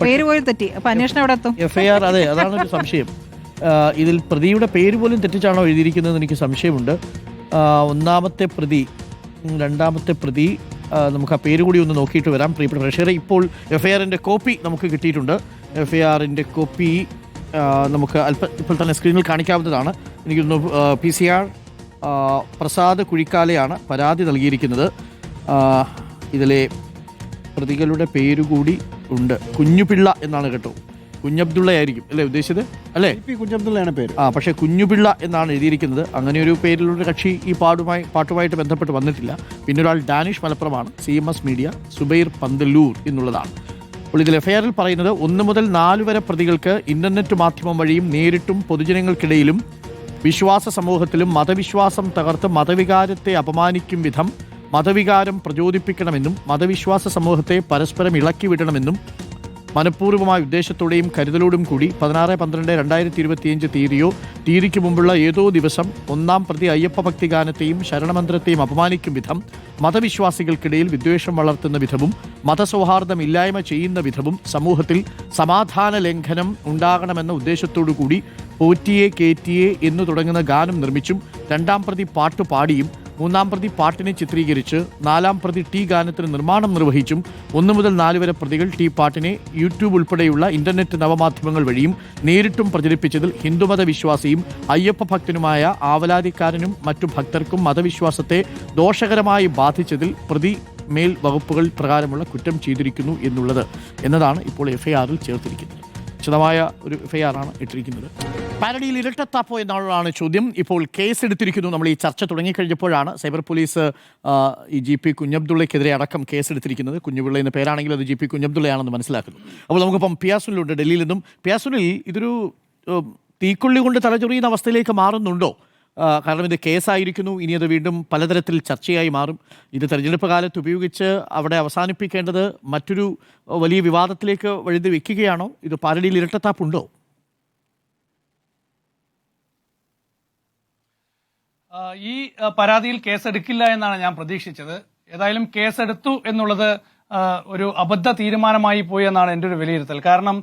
പേര് പോയി തെറ്റി. അപ്പൊ അന്വേഷണം എവിടെ എത്തും? FIR, അതെ, അതാണ് ഒരു സംശയം. ഇതിൽ പ്രതിയുടെ പേര് പോലും തെറ്റിച്ചാണോ എഴുതിയിരിക്കുന്നത് എനിക്ക് സംശയമുണ്ട്. ഒന്നാമത്തെ പ്രതി, രണ്ടാമത്തെ പ്രതി, നമുക്ക് ആ പേര് കൂടി ഒന്ന് നോക്കിയിട്ട് വരാം. പ്രിയപ്പെട്ട പ്രേക്ഷകരെ, ഇപ്പോൾ FIR-ന്റെ കോപ്പി നമുക്ക് കിട്ടിയിട്ടുണ്ട്. FIR-ന്റെ കോപ്പി നമുക്ക് ഇപ്പോൾ തന്നെ സ്ക്രീനിൽ കാണിക്കാവുന്നതാണ്. എനിക്കൊന്ന് PCR പ്രസാദ് കുഴിക്കാലയാണ് പരാതി നൽകിയിരിക്കുന്നത്. ഇതിലെ പ്രതികളുടെ പേരുകൂടി ഉണ്ട്. കുഞ്ഞുപിള്ള എന്നാണ് കേട്ടോ. കുഞ്ഞബ്ദുള്ള ആയിരിക്കും അല്ലേ ഉദ്ദേശിച്ചത്? അല്ലേ, കുഞ്ഞബ്ദുള്ളയാണ് പേര്. പക്ഷേ കുഞ്ഞുപിള്ള എന്നാണ് എഴുതിയിരിക്കുന്നത്. അങ്ങനെ ഒരു പേരിലുള്ള കക്ഷി ഈ പാട്ടുമായിട്ട് ബന്ധപ്പെട്ട് വന്നിട്ടില്ല. പിന്നെ ഒരാൾ ഡാനിഷ് മലപ്പുറമാണ്. CMS മീഡിയ, സുബൈർ പന്തല്ലൂർ എന്നുള്ളതാണ്. അപ്പോൾ ഇതിൽ FIR-ൽ പറയുന്നത് 1 മുതൽ 4 വരെ പ്രതികൾക്ക് ഇന്റർനെറ്റ് മാധ്യമം വഴിയും നേരിട്ടും പൊതുജനങ്ങൾക്കിടയിലും വിശ്വാസ സമൂഹത്തിലും മതവിശ്വാസം തകർത്ത് മതവികാരത്തെ അപമാനിക്കും വിധം മതവികാരം പ്രചോദിപ്പിക്കണമെന്നും മതവിശ്വാസ സമൂഹത്തെ പരസ്പരം ഇളക്കിവിടണമെന്നും മനഃപൂർവ്വമായ ഉദ്ദേശത്തോടെയും കരുതലോടും കൂടി 16/12/2025 തീയതിക്ക് മുമ്പുള്ള ഏതോ ദിവസം 1-ാം പ്രതി അയ്യപ്പ ഭക്തി ഗാനത്തെയും ശരണമന്ത്രത്തെയും അപമാനിക്കും വിധം മതവിശ്വാസികൾക്കിടയിൽ വിദ്വേഷം വളർത്തുന്ന വിധവും മതസൗഹാർദ്ദം ഇല്ലായ്മ ചെയ്യുന്ന വിധവും സമൂഹത്തിൽ സമാധാന ലംഘനം ഉണ്ടാകണമെന്ന ഉദ്ദേശത്തോടു കൂടി പോറ്റിയെ കേറ്റിയെ എന്നു തുടങ്ങുന്ന ഗാനം നിർമ്മിച്ചും 2-ാം പ്രതി പാട്ട് പാടിയും 3-ാം പ്രതി പാട്ടിനെ ചിത്രീകരിച്ച് 4-ാം പ്രതി ടി ഗാനത്തിന് നിർമ്മാണം നിർവഹിച്ചും 1 മുതൽ 4 വരെ പ്രതികൾ ടി പാട്ടിനെ യൂട്യൂബ് ഉൾപ്പെടെയുള്ള ഇന്റർനെറ്റ് നവമാധ്യമങ്ങൾ വഴിയും നേരിട്ടും പ്രചരിപ്പിച്ചതിൽ ഹിന്ദുമത വിശ്വാസിയും അയ്യപ്പ ഭക്തനുമായ ആവലാതിക്കാരനും മറ്റു ഭക്തർക്കും മതവിശ്വാസത്തെ ദോഷകരമായി ബാധിച്ചതിൽ പ്രതി മേൽ വകുപ്പുകൾ പ്രകാരമുള്ള കുറ്റം ചെയ്തിരിക്കുന്നു എന്നതാണ് ഇപ്പോൾ FIR-ൽ ചേർത്തിരിക്കുന്നത്. വിശദമായ ഒരു FIR ആണ് ഇട്ടിരിക്കുന്നത്. പാരഡിയിൽ ഇരട്ടത്താപ്പോ എന്നാണ് ചോദ്യം. ഇപ്പോൾ കേസ് എടുത്തിരിക്കുന്നു. നമ്മൾ ഈ ചർച്ച തുടങ്ങിക്കഴിഞ്ഞപ്പോഴാണ് സൈബർ പോലീസ് ഈ GP കുഞ്ഞബ്ദുള്ളയ്ക്കെതിരെ അടക്കം കേസെടുത്തിരിക്കുന്നത്. കുഞ്ഞുപിള്ള എന്ന പേരാണെങ്കിൽ അത് GP കുഞ്ഞബ്ദുള്ളയാണെന്ന് മനസ്സിലാക്കുന്നു. അപ്പോൾ നമുക്കിപ്പം പിയാസുനിലുണ്ട് ഡൽഹിയിൽ നിന്നും. പിയാസുനിൽ ഇതൊരു തീക്കൊള്ളി കൊണ്ട് തലചൊറിയുന്ന അവസ്ഥയിലേക്ക് മാറുന്നുണ്ടോ? കാരണം ഇത് കേസായിരിക്കുന്നു, ഇനി അത് വീണ്ടും പലതരത്തിൽ ചർച്ചയായി മാറും. ഇത് തെരഞ്ഞെടുപ്പ് കാലത്ത് ഉപയോഗിച്ച് അവിടെ അവസാനിപ്പിക്കേണ്ടത് മറ്റൊരു വലിയ വിവാദത്തിലേക്ക് വഴുതി വെക്കുകയാണോ? ഇത് പാരഡിയിൽ ഇരട്ടത്താപ്പുണ്ടോ? ഈ പരാതിയിൽ കേസെടുക്കില്ല എന്നാണ് ഞാൻ പ്രതീക്ഷിച്ചത്. ഏതായാലും കേസെടുത്തു എന്നുള്ളത് ഒരു അബദ്ധ തീരുമാനമായി പോയി എന്നാണ് എൻ്റെ ഒരു വിലയിരുത്തൽ. കാരണം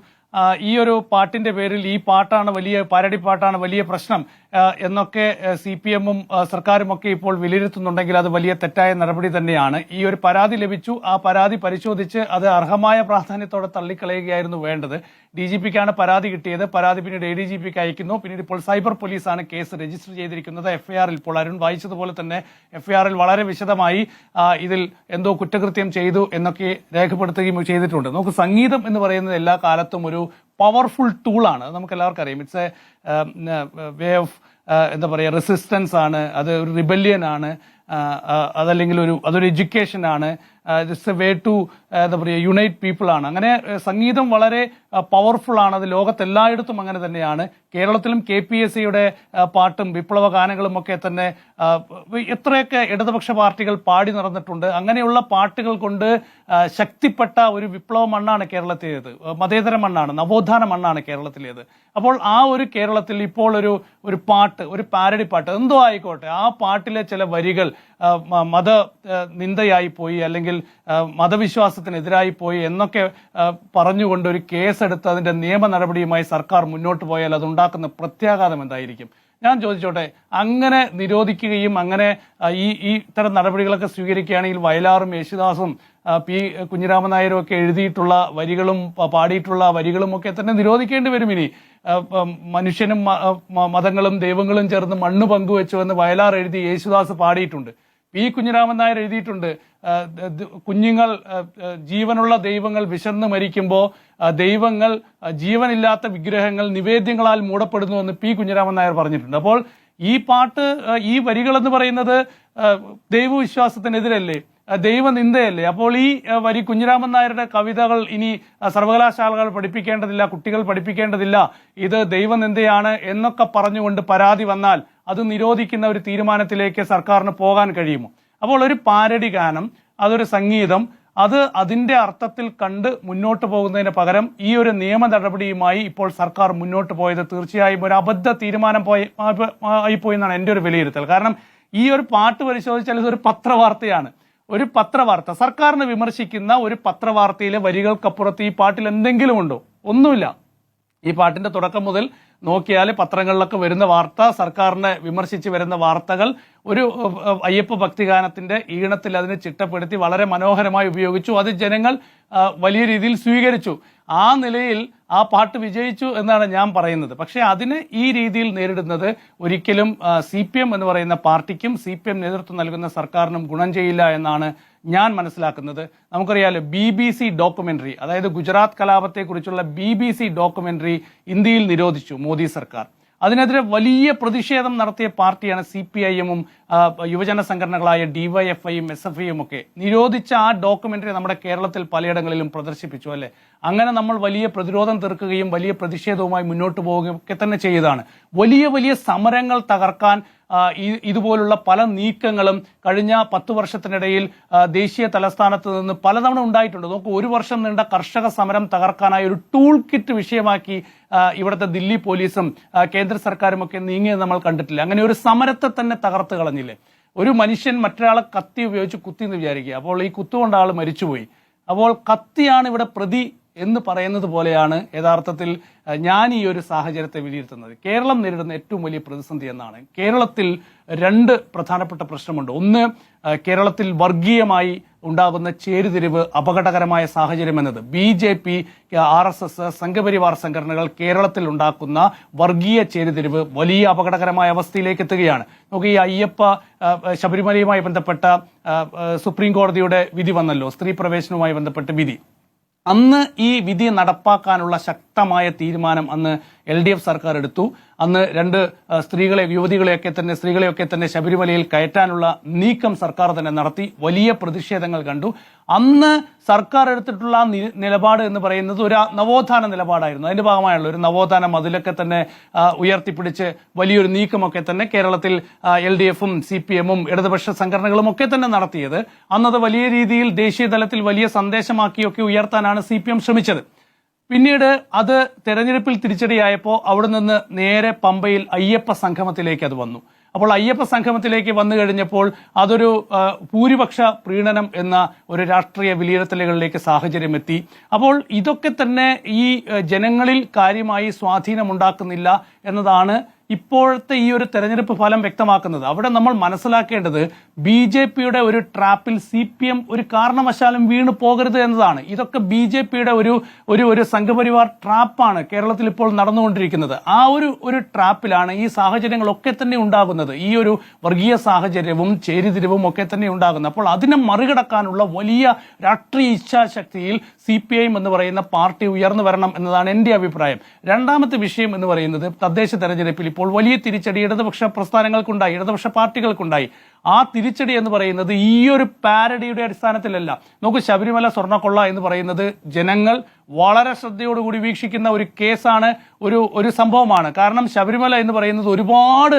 ഈ ഒരു പാട്ടിന്റെ പേരിൽ ഈ പാട്ടാണ് വലിയ പാരഡി പാട്ടാണ് വലിയ പ്രശ്നം എന്നൊക്കെ CPM-ഉം സർക്കാരും ഒക്കെ ഇപ്പോൾ വിലയിരുത്തുന്നുണ്ടെങ്കിൽ അത് വലിയ തെറ്റായ നടപടി തന്നെയാണ്. ഈ ഒരു പരാതി ലഭിച്ചു, ആ പരാതി പരിശോധിച്ച് അത് അർഹമായ പ്രാധാന്യത്തോടെ തള്ളിക്കളയുകയായിരുന്നു വേണ്ടത്. DGP-ക്കാണ് പരാതി കിട്ടിയത്. പരാതി പിന്നീട് ADGP-ക്ക് അയക്കുന്നു. പിന്നീട് ഇപ്പോൾ സൈബർ പോലീസാണ് കേസ് രജിസ്റ്റർ ചെയ്തിരിക്കുന്നത്. FIR-ൽ ഇപ്പോൾ അരുൺ വായിച്ചതുപോലെ തന്നെ FIR-ൽ വളരെ വിശദമായി ഇതിൽ എന്തോ കുറ്റകൃത്യം ചെയ്തു എന്നൊക്കെ രേഖപ്പെടുത്തുകയും ചെയ്തിട്ടുണ്ട്. നമുക്ക് സംഗീതം എന്ന് പറയുന്നത് എല്ലാ കാലത്തും ഒരു പവർഫുൾ ടൂളാണ്. നമുക്ക് എല്ലാവർക്കും അറിയാം. ഇറ്റ്സ് എ വേ ഓഫ് എന്താ പറയുക, റെസിസ്റ്റൻസ് ആണ്, അത് ഒരു റിബല്യൻ ആണ്, അതല്ലെങ്കിൽ അതൊരു എഡ്യൂക്കേഷൻ ആണ്, ഇറ്റ്സ് എ വേ ടു എന്താ പറയുക യുണൈറ്റ് പീപ്പിൾ ആണ്. അങ്ങനെ സംഗീതം വളരെ പവർഫുൾ ആണ്. അത് ലോകത്തെല്ലായിടത്തും അങ്ങനെ തന്നെയാണ്. കേരളത്തിലും KPSC-യുടെ പാട്ടും വിപ്ലവ ഗാനങ്ങളും ഒക്കെ തന്നെ എത്രയൊക്കെ ഇടതുപക്ഷ പാർട്ടികൾ പാടി നടന്നിട്ടുണ്ട്. അങ്ങനെയുള്ള പാട്ടുകൾ കൊണ്ട് ശക്തിപ്പെട്ട ഒരു വിപ്ലവ മണ്ണാണ് കേരളത്തിലേത്, മതേതര മണ്ണാണ്, നവോത്ഥാന മണ്ണാണ് കേരളത്തിലേത്. അപ്പോൾ ആ ഒരു കേരളത്തിൽ ഇപ്പോൾ ഒരു പാട്ട്, ഒരു പാരഡി പാട്ട് എന്തോ ആയിക്കോട്ടെ, ആ പാട്ടിലെ ചില വരികൾ മത നിന്ദയായി പോയി അല്ലെങ്കിൽ മതവിശ്വാസത്തിനെതിരായി പോയി എന്നൊക്കെ പറഞ്ഞുകൊണ്ട് ഒരു കേസെടുത്ത് അതിന്റെ നിയമ നടപടിയുമായി സർക്കാർ മുന്നോട്ട് പോയാൽ അതുണ്ടാക്കുന്ന പ്രത്യാഘാതം എന്തായിരിക്കും? ഞാൻ ചോദിച്ചോട്ടെ, അങ്ങനെ നിരോധിക്കുകയും അങ്ങനെ ഈ ഇത്തരം നടപടികളൊക്കെ സ്വീകരിക്കുകയാണെങ്കിൽ വയലാറും യേശുദാസും P. കുഞ്ഞിരാമൻ നായരും ഒക്കെ എഴുതിയിട്ടുള്ള വരികളും പാടിയിട്ടുള്ള വരികളും ഒക്കെ തന്നെ നിരോധിക്കേണ്ടി വരും. ഇനി മനുഷ്യനും മതങ്ങളും ദൈവങ്ങളും ചേർന്ന് മണ്ണ് പങ്കുവെച്ചു എന്ന് വയലാർ എഴുതി യേശുദാസ് പാടിയിട്ടുണ്ട്. P. കുഞ്ഞിരാമൻ നായർ എഴുതിയിട്ടുണ്ട്, കുഞ്ഞുങ്ങൾ ജീവനുള്ള ദൈവങ്ങൾ വിശന്ന് മരിക്കുമ്പോൾ ദൈവങ്ങൾ ജീവനില്ലാത്ത വിഗ്രഹങ്ങൾ നിവേദ്യങ്ങളാൽ മൂടപ്പെടുന്നു എന്ന് P. കുഞ്ഞിരാമൻ നായർ പറഞ്ഞിട്ടുണ്ട്. അപ്പോൾ ഈ പാട്ട്, ഈ വരികൾ എന്ന് പറയുന്നത് ദൈവവിശ്വാസത്തിനെതിരല്ലേ, ദൈവനിന്ദയല്ലേ? അപ്പോൾ ഈ വരി കുഞ്ഞിരാമൻ നായരുടെ കവിതകൾ ഇനി സർവകലാശാലകൾ പഠിപ്പിക്കേണ്ടതില്ല, കുട്ടികൾ പഠിപ്പിക്കേണ്ടതില്ല, ഇത് ദൈവനിന്ദയാണ് എന്നൊക്കെ പറഞ്ഞുകൊണ്ട് പരാതി വന്നാൽ അത് നിരോധിക്കുന്ന ഒരു തീരുമാനത്തിലേക്ക് സർക്കാരിന് പോകാൻ കഴിയുമോ? അപ്പോൾ ഒരു പാരഡി ഗാനം, അതൊരു സംഗീതം, അത് അതിന്റെ അർത്ഥത്തിൽ കണ്ട് മുന്നോട്ട് പോകുന്നതിന് പകരം ഈ ഒരു നിയമ നടപടിയുമായി ഇപ്പോൾ സർക്കാർ മുന്നോട്ട് പോയത് തീർച്ചയായും ഒരു അബദ്ധ തീരുമാനം ആയിപ്പോയി എന്നാണ് എൻ്റെ ഒരു വിലയിരുത്തൽ. കാരണം ഈ ഒരു പാട്ട് പരിശോധിച്ചാൽ ഇതൊരു പത്രവാർത്തയാണ്. ഒരു പത്രവാർത്ത, സർക്കാരിനെ വിമർശിക്കുന്ന ഒരു പത്രവാർത്തയിലെ വരികൾക്കപ്പുറത്ത് ഈ പാട്ടിൽ എന്തെങ്കിലും ഉണ്ടോ? ഒന്നുമില്ല. ഈ പാട്ടിന്റെ തുടക്കം മുതൽ നോക്കിയാൽ പത്രങ്ങളിലൊക്കെ വരുന്ന വാർത്ത, സർക്കാരിനെ വിമർശിച്ച് വരുന്ന വാർത്തകൾ ഒരു അയ്യപ്പ ഭക്തിഗാനത്തിന്റെ ഈണത്തിൽ അതിനെ ചിട്ടപ്പെടുത്തി വളരെ മനോഹരമായി ഉപയോഗിച്ചു. അത് ജനങ്ങൾ വലിയ രീതിയിൽ സ്വീകരിച്ചു. ആ നിലയിൽ ആ പാട്ട് വിജയിച്ചു എന്നാണ് ഞാൻ പറയുന്നത്. പക്ഷേ അതിന് ഈ രീതിയിൽ നേരിടുന്നത് ഒരിക്കലും CPM എന്ന് പറയുന്ന പാർട്ടിക്കും CPM നേതൃത്വം നൽകുന്ന സർക്കാരിനും ഗുണം ചെയ്യില്ല എന്നാണ് ഞാൻ മനസ്സിലാക്കുന്നത്. നമുക്കറിയാലോ, BBC ഡോക്യുമെന്ററി, അതായത് ഗുജറാത്ത് കലാപത്തെക്കുറിച്ചുള്ള BBC ഡോക്യുമെന്ററി ഇന്ത്യയിൽ നിരോധിച്ചു മോദി സർക്കാർ. അതിനെതിരെ വലിയ പ്രതിഷേധം നടത്തിയ പാർട്ടിയാണ് CPIM-ഉം യുവജന സംഘടനകളായ DYFI-യും SFI-യും ഒക്കെ. നിരോധിച്ച ആ ഡോക്യുമെന്ററി നമ്മുടെ കേരളത്തിൽ പലയിടങ്ങളിലും പ്രദർശിപ്പിച്ചു, അല്ലെ? അങ്ങനെ നമ്മൾ വലിയ പ്രതിരോധം തീർക്കുകയും വലിയ പ്രതിഷേധവുമായി മുന്നോട്ട് പോവുകയും ഒക്കെ തന്നെ ചെയ്തതാണ്. വലിയ വലിയ സമരങ്ങൾ തകർക്കാൻ ഇതുപോലുള്ള പല നീക്കങ്ങളും കഴിഞ്ഞ 10 വർഷത്തിനിടയിൽ ദേശീയ തലസ്ഥാനത്ത് നിന്ന് പലതവണ ഉണ്ടായിട്ടുണ്ട്. നമുക്ക് 1 വർഷം നീണ്ട കർഷക സമരം തകർക്കാനായി ഒരു ടൂൾ കിറ്റ് വിഷയമാക്കി ഇവിടുത്തെ ദില്ലി പോലീസും കേന്ദ്ര സർക്കാരും ഒക്കെ നീങ്ങിയത് നമ്മൾ കണ്ടിട്ടില്ല. അങ്ങനെ ഒരു സമരത്തെ തന്നെ തകർത്ത് കളഞ്ഞില്ലേ? ഒരു മനുഷ്യൻ മറ്റൊരാളെ കത്തി ഉപയോഗിച്ച് കുത്തി എന്ന് വിചാരിക്കുക, അപ്പോൾ ഈ കുത്തുകൊണ്ട് ആൾ മരിച്ചുപോയി. അപ്പോൾ കത്തിയാണ് ഇവിടെ പ്രതി എന്ന് പറയുന്നത് പോലെയാണ് യഥാർത്ഥത്തിൽ ഞാൻ ഈ ഒരു സാഹചര്യത്തെ വിലയിരുത്തുന്നത്. കേരളം നേരിടുന്ന ഏറ്റവും വലിയ പ്രതിസന്ധി എന്നാണ്. കേരളത്തിൽ 2 പ്രധാനപ്പെട്ട പ്രശ്നമുണ്ട്. ഒന്ന്, കേരളത്തിൽ വർഗീയമായി ഉണ്ടാകുന്ന ചേരുതിരിവ് അപകടകരമായ സാഹചര്യം എന്നത്. BJP, RSS, സംഘപരിവാർ സംഘടനകൾ കേരളത്തിൽ ഉണ്ടാക്കുന്ന വർഗീയ ചേരുതിരിവ് വലിയ അപകടകരമായ അവസ്ഥയിലേക്ക് എത്തുകയാണ്. നമുക്ക് ഈ അയ്യപ്പ ശബരിമലയുമായി ബന്ധപ്പെട്ട സുപ്രീം കോടതിയുടെ വിധി വന്നല്ലോ, സ്ത്രീ പ്രവേശനവുമായി ബന്ധപ്പെട്ട വിധി. അന്ന് ഈ വിധി നടപ്പാക്കാനുള്ള ശക്തമായ തീരുമാനം അന്ന് LDF സർക്കാർ എടുത്തു. അന്ന് 2 സ്ത്രീകളെയൊക്കെ തന്നെ ശബരിമലയിൽ കയറ്റാനുള്ള നീക്കം സർക്കാർ തന്നെ നടത്തി. വലിയ പ്രതിഷേധങ്ങൾ കണ്ടു. അന്ന് സർക്കാർ എടുത്തിട്ടുള്ള നിലപാട് എന്ന് പറയുന്നത് ഒരു നവോത്ഥാന നിലപാടായിരുന്നു. അതിന്റെ ഭാഗമായുള്ള ഒരു നവോത്ഥാനം അതിലൊക്കെ തന്നെ ഉയർത്തിപ്പിടിച്ച് വലിയൊരു നീക്കമൊക്കെ തന്നെ കേരളത്തിൽ LDF-ഉം CPM-ഉം ഇടതുപക്ഷ സംഘടനകളും ഒക്കെ തന്നെ നടത്തിയത്. അന്നത് വലിയ രീതിയിൽ ദേശീയ തലത്തിൽ വലിയ സന്ദേശമാക്കിയൊക്കെ ഉയർത്താനാണ് CPM ശ്രമിച്ചത്. പിന്നീട് അത് തെരഞ്ഞെടുപ്പിൽ തിരിച്ചടിയായപ്പോൾ അവിടെ നിന്ന് നേരെ പമ്പയിൽ അയ്യപ്പ സംഗമത്തിലേക്ക് അത് വന്നു. അപ്പോൾ അയ്യപ്പ സംഗമത്തിലേക്ക് വന്നു കഴിഞ്ഞപ്പോൾ അതൊരു ഭൂരിപക്ഷ പ്രീണനം എന്ന ഒരു രാഷ്ട്രീയ വിലയിരുത്തലുകളിലേക്ക് സാഹചര്യം എത്തി. അപ്പോൾ ഇതൊക്കെ തന്നെ ഈ ജനങ്ങളിൽ കാര്യമായി സ്വാധീനമുണ്ടാക്കുന്നില്ല എന്നതാണ് ഇപ്പോഴത്തെ ഈ ഒരു തെരഞ്ഞെടുപ്പ് ഫലം വ്യക്തമാക്കുന്നത്. അവിടെ നമ്മൾ മനസ്സിലാക്കേണ്ടത് BJPയുടെ ഒരു ട്രാപ്പിൽ CPM ഒരു കാരണവശാലും വീണു പോകരുത് എന്നതാണ്. ഇതൊക്കെ BJPയുടെ ഒരു സംഘപരിവാർ ട്രാപ്പാണ് കേരളത്തിൽ ഇപ്പോൾ നടന്നുകൊണ്ടിരിക്കുന്നത്. ആ ഒരു ട്രാപ്പിലാണ് ഈ സാഹചര്യങ്ങളൊക്കെ തന്നെ ഉണ്ടാകുന്നത്. ഈ ഒരു വർഗീയ സാഹചര്യവും ചേരിതിരിവും ഒക്കെ തന്നെ ഉണ്ടാകുന്നത്. അപ്പോൾ അതിനെ മറികടക്കാനുള്ള വലിയ രാഷ്ട്രീയ ഇച്ഛാശക്തിയിൽ CPIM എന്ന് പറയുന്ന പാർട്ടി ഉയർന്നു വരണം എന്നതാണ് എൻ്റെ അഭിപ്രായം. രണ്ടാമത്തെ വിഷയം എന്ന് പറയുന്നത് തദ്ദേശ തെരഞ്ഞെടുപ്പിൽ ഇപ്പോൾ വലിയ തിരിച്ചടി ഇടതുപക്ഷ പ്രസ്ഥാനങ്ങൾക്കുണ്ടായി, ഇടതുപക്ഷ പാർട്ടികൾക്കുണ്ടായി. ആ തിരിച്ചടി എന്ന് പറയുന്നത് ഈ ഒരു പാരഡിയുടെ അടിസ്ഥാനത്തിലല്ല. നോക്കൂ, ശബരിമല സ്വർണ്ണക്കൊള്ള എന്ന് പറയുന്നത് ജനങ്ങൾ വളരെ ശ്രദ്ധയോടുകൂടി വീക്ഷിക്കുന്ന ഒരു കേസാണ്, ഒരു സംഭവമാണ്. കാരണം ശബരിമല എന്ന് പറയുന്നത് ഒരുപാട്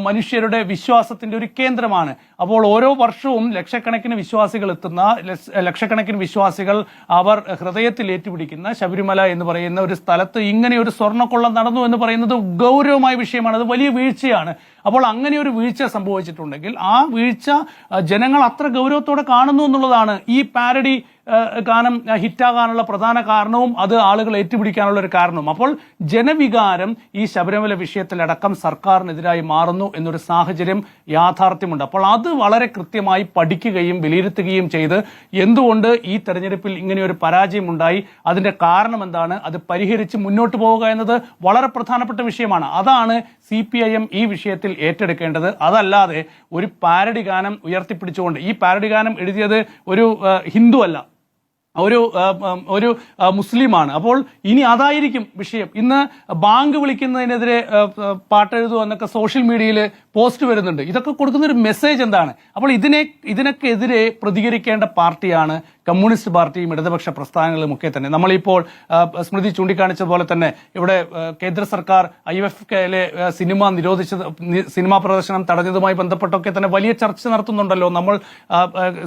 മനുഷ്യരുടെ വിശ്വാസത്തിന്റെ ഒരു കേന്ദ്രമാണ്. അപ്പോൾ ഓരോ വർഷവും ലക്ഷക്കണക്കിന് വിശ്വാസികൾ എത്തുന്ന, ലക്ഷക്കണക്കിന് വിശ്വാസികൾ അവർ ഹൃദയത്തിൽ ഏറ്റുപിടിക്കുന്ന ശബരിമല എന്ന് പറയുന്ന ഒരു സ്ഥലത്ത് ഇങ്ങനെ ഒരു സ്വർണ്ണക്കൊള്ള നടന്നു എന്ന് പറയുന്നത് ഗൗരവമായ വിഷയമാണ്. അത് വലിയ വീഴ്ചയാണ്. അപ്പോൾ അങ്ങനെ ഒരു വീഴ്ച സംഭവിച്ചിട്ടുണ്ടെങ്കിൽ ആ വീഴ്ച ജനങ്ങൾ അത്ര ഗൗരവത്തോടെ കാണുന്നു എന്നുള്ളതാണ് ഈ പാരഡി ഗാനം ഹിറ്റാകാനുള്ള പ്രധാന കാരണവും അത് ആളുകൾ ഏറ്റുപിടിക്കാനുള്ള ഒരു കാരണവും. അപ്പോൾ ജനവികാരം ഈ ശബരിമല വിഷയത്തിലടക്കം സർക്കാരിനെതിരായി മാറുന്നു എന്നൊരു സാഹചര്യം യാഥാർത്ഥ്യമുണ്ട്. അപ്പോൾ അത് വളരെ കൃത്യമായി പഠിക്കുകയും വിലയിരുത്തുകയും ചെയ്ത് എന്തുകൊണ്ട് ഈ തെരഞ്ഞെടുപ്പിൽ ഇങ്ങനെയൊരു പരാജയം ഉണ്ടായി, അതിന്റെ കാരണം എന്താണ്, അത് പരിഹരിച്ച് മുന്നോട്ട് പോവുക എന്നത് വളരെ പ്രധാനപ്പെട്ട വിഷയമാണ്. അതാണ് CPIM ഈ വിഷയത്തിൽ ഏറ്റെടുക്കേണ്ടത്. അതല്ലാതെ ഒരു പാരഡി ഗാനം ഉയർത്തിപ്പിടിച്ചുകൊണ്ട്, ഈ പാരഡി ഗാനം എഴുതിയത് ഒരു ഹിന്ദു അല്ല, ഒരു മുസ്ലിമാണ്. അപ്പോൾ ഇനി അതായിരിക്കും വിഷയം. ഇന്ന് ബാങ്ക് വിളിക്കുന്നതിനെതിരെ പാട്ടെഴുതുക എന്നൊക്കെ സോഷ്യൽ മീഡിയയിൽ പോസ്റ്റ് വരുന്നുണ്ട്. ഇതൊക്കെ കൊടുക്കുന്ന ഒരു മെസ്സേജ് എന്താണ്? അപ്പോൾ ഇതിനൊക്കെ എതിരെ പ്രതികരിക്കേണ്ട പാർട്ടിയാണ് കമ്മ്യൂണിസ്റ്റ് പാർട്ടിയും ഇടതുപക്ഷ പ്രസ്ഥാനങ്ങളും ഒക്കെ തന്നെ. നമ്മളിപ്പോൾ സ്മൃതി ചൂണ്ടിക്കാണിച്ചതുപോലെ തന്നെ ഇവിടെ കേന്ദ്ര സർക്കാർ IFFലെ സിനിമാ പ്രദർശനം തടഞ്ഞതുമായി ബന്ധപ്പെട്ടൊക്കെ തന്നെ വലിയ ചർച്ച നടത്തുന്നുണ്ടല്ലോ. നമ്മൾ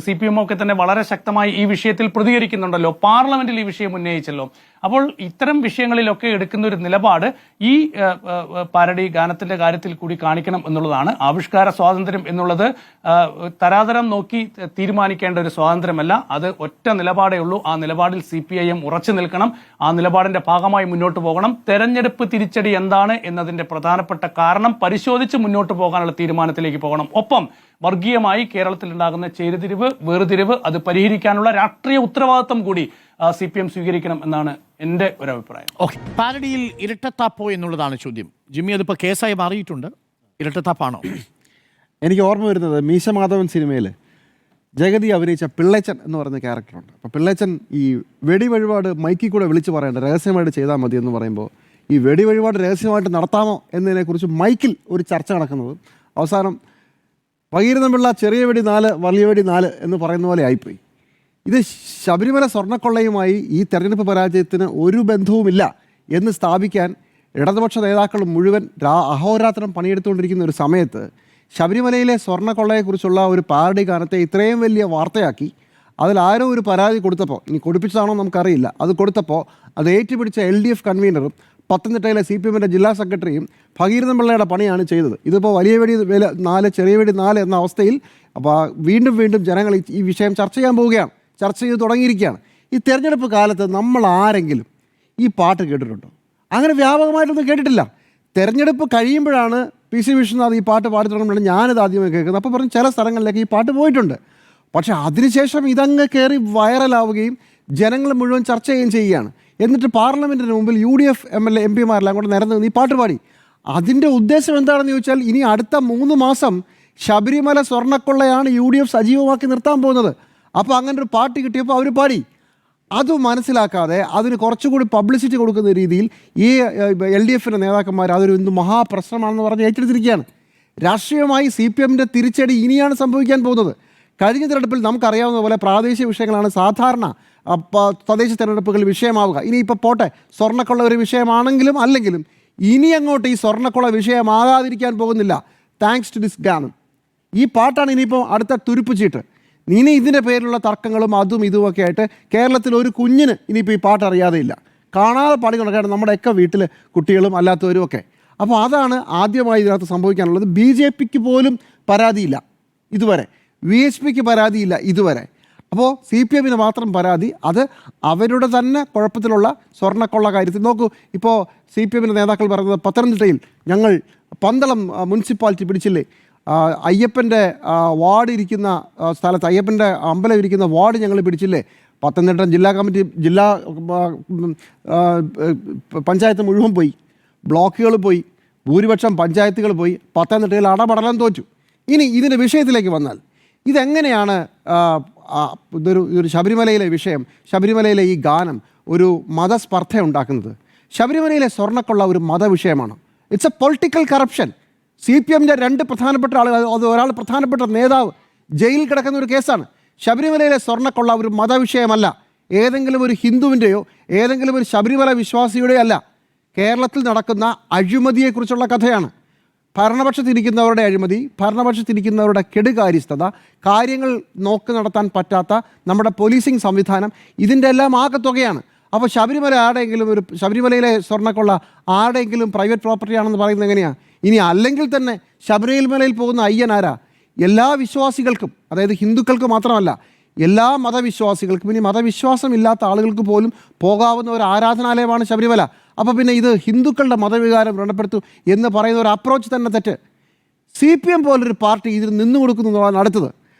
CPM ഒക്കെ തന്നെ വളരെ ശക്തമായി ഈ വിഷയത്തിൽ പ്രതികരിക്കുന്നുണ്ടല്ലോ. പാർലമെന്റിൽ ഈ വിഷയം ഉന്നയിച്ചല്ലോ. അപ്പോൾ ഇത്തരം വിഷയങ്ങളിലൊക്കെ എടുക്കുന്ന ഒരു നിലപാട് ഈ പാരഡി ഗാനത്തിന്റെ കാര്യത്തിൽ കൂടി കാണിക്കണം എന്നുള്ളതാണ്. ആവിഷ്കാര സ്വാതന്ത്ര്യം എന്നുള്ളത് തരാതരം നോക്കി തീരുമാനിക്കേണ്ട ഒരു സ്വാതന്ത്ര്യമല്ല. അത് ഒറ്റ നിലപാടേ ഉള്ളൂ. ആ നിലപാടിൽ CPIM ഉറച്ചു നിൽക്കണം. ആ നിലപാടിന്റെ ഭാഗമായി മുന്നോട്ട് പോകണം. തെരഞ്ഞെടുപ്പ് തിരിച്ചടി എന്താണ് എന്നതിന്റെ പ്രധാനപ്പെട്ട കാരണം പരിശോധിച്ച് മുന്നോട്ട് പോകാനുള്ള തീരുമാനത്തിലേക്ക് പോകണം. ഒപ്പം വർഗീയമായി കേരളത്തിൽ ഉണ്ടാകുന്ന ചേരിതിരിവ്, വേർതിരിവ് അത് പരിഹരിക്കാനുള്ള രാഷ്ട്രീയ ഉത്തരവാദിത്വം കൂടി CPM സ്വീകരിക്കണം എന്നാണ് എൻ്റെ ഒരു അഭിപ്രായം. ഓക്കെ, പാരഡിയിൽ ഇരട്ടത്താപ്പോ എന്നുള്ളതാണ് ചോദ്യം. ജിമ്മി, അതിപ്പോൾ കേസായി മാറിയിട്ടുണ്ട്. ഇരട്ടത്താപ്പാണോ? എനിക്ക് ഓർമ്മ വരുന്നത് മീശ മാധവൻ സിനിമയിൽ ജഗതി അഭിനയിച്ച പിള്ളേച്ചൻ എന്ന് പറയുന്ന ക്യാരക്ടറുണ്ട്. അപ്പോൾ പിള്ളേച്ചൻ ഈ വെടി വഴിപാട് മൈക്കിൽ കൂടെ വിളിച്ച് പറയേണ്ട, രഹസ്യമായിട്ട് ചെയ്താൽ മതി എന്ന് പറയുമ്പോൾ ഈ വെടി വഴിപാട് രഹസ്യമായിട്ട് നടത്താമോ എന്നതിനെക്കുറിച്ച് മൈക്കിൽ ഒരു ചർച്ച നടക്കുന്നത് അവസാനം ഭഗീരഥപിള്ള ചെറിയ വെടി 4 വലിയ വെടി 4 എന്ന് പറയുന്ന പോലെ ആയിപ്പോയി. ഇത് ശബരിമല സ്വർണ്ണക്കൊള്ളയുമായി ഈ തെരഞ്ഞെടുപ്പ് പരാജയത്തിന് ഒരു ബന്ധവുമില്ല എന്ന് സ്ഥാപിക്കാൻ ഇടതുപക്ഷ നേതാക്കൾ മുഴുവൻ അഹോരാത്രം പണിയെടുത്തുകൊണ്ടിരിക്കുന്ന ഒരു സമയത്ത് ശബരിമലയിലെ സ്വർണ്ണക്കൊള്ളയെക്കുറിച്ചുള്ള ഒരു പാരഡി ഗാനത്തെ ഇത്രയും വലിയ വാർത്തയാക്കി അതിലാരോ ഒരു പരാതി കൊടുത്തപ്പോൾ, ഇനി കൊടുപ്പിച്ചതാണോ നമുക്കറിയില്ല, അത് കൊടുത്തപ്പോൾ അത് ഏറ്റുപിടിച്ച LDF കൺവീനറും പത്തനംതിട്ടയിലെ CPMന്റെ ജില്ലാ സെക്രട്ടറിയും ഭഗീരഥപിള്ളയുടെ പണിയാണ് ചെയ്തത്. ഇതിപ്പോൾ വലിയ വെടി 4 ചെറിയ വെടി 4 എന്ന അവസ്ഥയിൽ അപ്പോൾ വീണ്ടും ജനങ്ങൾ ഈ വിഷയം ചർച്ച ചെയ്യാൻ പോവുകയാണ്, ചർച്ച ചെയ്ത് തുടങ്ങിയിരിക്കുകയാണ്. ഈ തെരഞ്ഞെടുപ്പ് കാലത്ത് നമ്മൾ ആരെങ്കിലും ഈ പാട്ട് കേട്ടിട്ടുണ്ടോ? അങ്ങനെ വ്യാപകമായിട്ടൊന്നും കേട്ടിട്ടില്ല. തെരഞ്ഞെടുപ്പ് കഴിയുമ്പോഴാണ് PC വിശ്വനാഥ് ഈ പാട്ട് പാടി തുടങ്ങുമ്പോഴാണ് ഞാനിത് ആദ്യമായി കേൾക്കുന്നത്. അപ്പോൾ പറഞ്ഞ് ചില സ്ഥലങ്ങളിലേക്ക് ഈ പാട്ട് പോയിട്ടുണ്ട്. പക്ഷേ അതിനുശേഷം ഇതങ്ങ് കയറി വൈറലാവുകയും ജനങ്ങൾ മുഴുവൻ ചർച്ച ചെയ്യുകയാണ്. എന്നിട്ട് പാർലമെൻറ്റിന് മുമ്പിൽ UDF MLA MP-മാരെല്ലാം കൂടെ നിരന്ന് ഈ പാട്ട് പാടി. അതിൻ്റെ ഉദ്ദേശം എന്താണെന്ന് ചോദിച്ചാൽ ഇനി അടുത്ത 3 മാസം ശബരിമല സ്വർണ്ണക്കൊള്ളയാണ് UDF സജീവമാക്കി നിർത്താൻ പോകുന്നത്. അപ്പോൾ അങ്ങനെ ഒരു പാട്ട് കിട്ടിയപ്പോൾ അവർ പാടി. അത് മനസ്സിലാക്കാതെ അതിന് കുറച്ചുകൂടി പബ്ലിസിറ്റി കൊടുക്കുന്ന രീതിയിൽ ഈ LDF-ന്റെ നേതാക്കന്മാർ അതൊരു എന്ത് മഹാപ്രശ്നമാണെന്ന് പറഞ്ഞ് ഏറ്റെടുത്തിരിക്കുകയാണ്. രാഷ്ട്രീയമായി CPM-ന്റെ തിരിച്ചടി ഇനിയാണ് സംഭവിക്കാൻ പോകുന്നത്. കഴിഞ്ഞ തിരഞ്ഞെടുപ്പിൽ നമുക്കറിയാവുന്ന പോലെ പ്രാദേശിക വിഷയങ്ങളാണ് സാധാരണ തദ്ദേശ തിരഞ്ഞെടുപ്പുകൾ വിഷയമാവുക. ഇനിയിപ്പോൾ പോട്ടെ, സ്വർണ്ണക്കൊള്ള ഒരു വിഷയമാണെങ്കിലും അല്ലെങ്കിലും ഇനി അങ്ങോട്ട് ഈ സ്വർണ്ണക്കൊള്ള വിഷയമാകാതിരിക്കാൻ പോകുന്നില്ല. താങ്ക്സ് ടു ദിസ് ഗാനം. ഈ പാട്ടാണ് ഇനിയിപ്പോൾ അടുത്ത തുരുപ്പ് ചീട്ട്. ഇനി ഇതിൻ്റെ പേരിലുള്ള തർക്കങ്ങളും അതും ഇതുമൊക്കെ ആയിട്ട് കേരളത്തിൽ ഒരു കുഞ്ഞിന് ഇനിയിപ്പോൾ ഈ പാട്ട് അറിയാതെയില്ല. കാണാതെ പാടി നടക്കുകയാണ് നമ്മുടെയൊക്കെ വീട്ടിൽ കുട്ടികളും അല്ലാത്തവരും ഒക്കെ. അപ്പോൾ അതാണ് ആദ്യമായി ഇതിനകത്ത് സംഭവിക്കാനുള്ളത്. BJP-ക്ക് പോലും പരാതിയില്ല ഇതുവരെ, VHPക്ക് പരാതിയില്ല ഇതുവരെ. അപ്പോൾ CPM-ന് മാത്രം പരാതി. അത് അവരുടെ തന്നെ കുഴപ്പത്തിലുള്ള സ്വർണ്ണക്കൊള്ള കാര്യത്തിൽ. നോക്കൂ, ഇപ്പോൾ CPM-ന്റെ നേതാക്കൾ പറയുന്നത് പത്തനംതിട്ടയിൽ ഞങ്ങൾ പന്തളം മുനിസിപ്പാലിറ്റി പിടിച്ചില്ലേ, അയ്യപ്പൻ്റെ വാർഡ് ഇരിക്കുന്ന സ്ഥലത്ത്, അയ്യപ്പൻ്റെ അമ്പലം ഇരിക്കുന്ന വാർഡ് ഞങ്ങൾ പിടിച്ചില്ലേ, പത്തനംതിട്ട ജില്ലാ കമ്മിറ്റി ജില്ലാ പഞ്ചായത്ത് മുഴുവൻ പോയി, ബ്ലോക്കുകൾ പോയി, ഭൂരിപക്ഷം പഞ്ചായത്തുകൾ പോയി, പത്തനംതിട്ടയിൽ അടപടലം തോറ്റു. ഇനി ഇതിൻ്റെ വിഷയത്തിലേക്ക് വന്നാൽ ഇതെങ്ങനെയാണ് ഇതൊരു ശബരിമലയിലെ വിഷയം, ശബരിമലയിലെ ഈ ഗാനം ഒരു മതസ്പർദ്ധ ഉണ്ടാക്കുന്നത്? ശബരിമലയിലെ സ്വർണ്ണക്കൊള്ള ഒരു മതവിഷയമാണ്. It's a political corruption. CPM-ന്റെ 2 പ്രധാനപ്പെട്ട ആളുകൾ, അത് ഒരാൾ പ്രധാനപ്പെട്ട നേതാവ് ജയിലിൽ കിടക്കുന്ന ഒരു കേസാണ്. ശബരിമലയിലെ സ്വർണ്ണക്കൊള്ള ഒരു മതവിഷയമല്ല. ഏതെങ്കിലും ഒരു ഹിന്ദുവിൻ്റെയോ ഏതെങ്കിലും ഒരു ശബരിമല വിശ്വാസിയുടെയോ അല്ല. കേരളത്തിൽ നടക്കുന്ന അഴിമതിയെക്കുറിച്ചുള്ള കഥയാണ്. ഭരണപക്ഷത്തിരിക്കുന്നവരുടെ അഴിമതി, ഭരണപക്ഷത്തിരിക്കുന്നവരുടെ കെടുകാര്യസ്ഥത, കാര്യങ്ങൾ നോക്കി നടത്താൻ പറ്റാത്ത നമ്മുടെ പോലീസിംഗ് സംവിധാനം, ഇതിൻ്റെ എല്ലാം ആകെത്തുകയാണ്. അപ്പോൾ ശബരിമല ശബരിമലയിലെ സ്വർണ്ണക്കൊള്ള ആരുടെയെങ്കിലും പ്രൈവറ്റ് പ്രോപ്പർട്ടി ആണെന്ന് പറയുന്നത് എങ്ങനെയാണ്? ഇനി അല്ലെങ്കിൽ തന്നെ ശബരിമലയിൽ പോകുന്ന അയ്യനാരാ? എല്ലാ വിശ്വാസികൾക്കും, അതായത് ഹിന്ദുക്കൾക്ക് മാത്രമല്ല എല്ലാ മതവിശ്വാസികൾക്കും, ഇനി മതവിശ്വാസമില്ലാത്ത ആളുകൾക്ക് പോലും പോകാവുന്ന ഒരു ആരാധനാലയമാണ് ശബരിമല. അപ്പോൾ പിന്നെ ഇത് ഹിന്ദുക്കളുടെ മതവികാരം വ്രണപ്പെടുത്തു എന്ന് പറയുന്ന ഒരു അപ്രോച്ച് തന്നെ തെറ്റ്. CPM പോലൊരു പാർട്ടി ഇതിൽ നിന്നു കൊടുക്കുന്നു എന്നുള്ളതാണ് അടുത്തത്.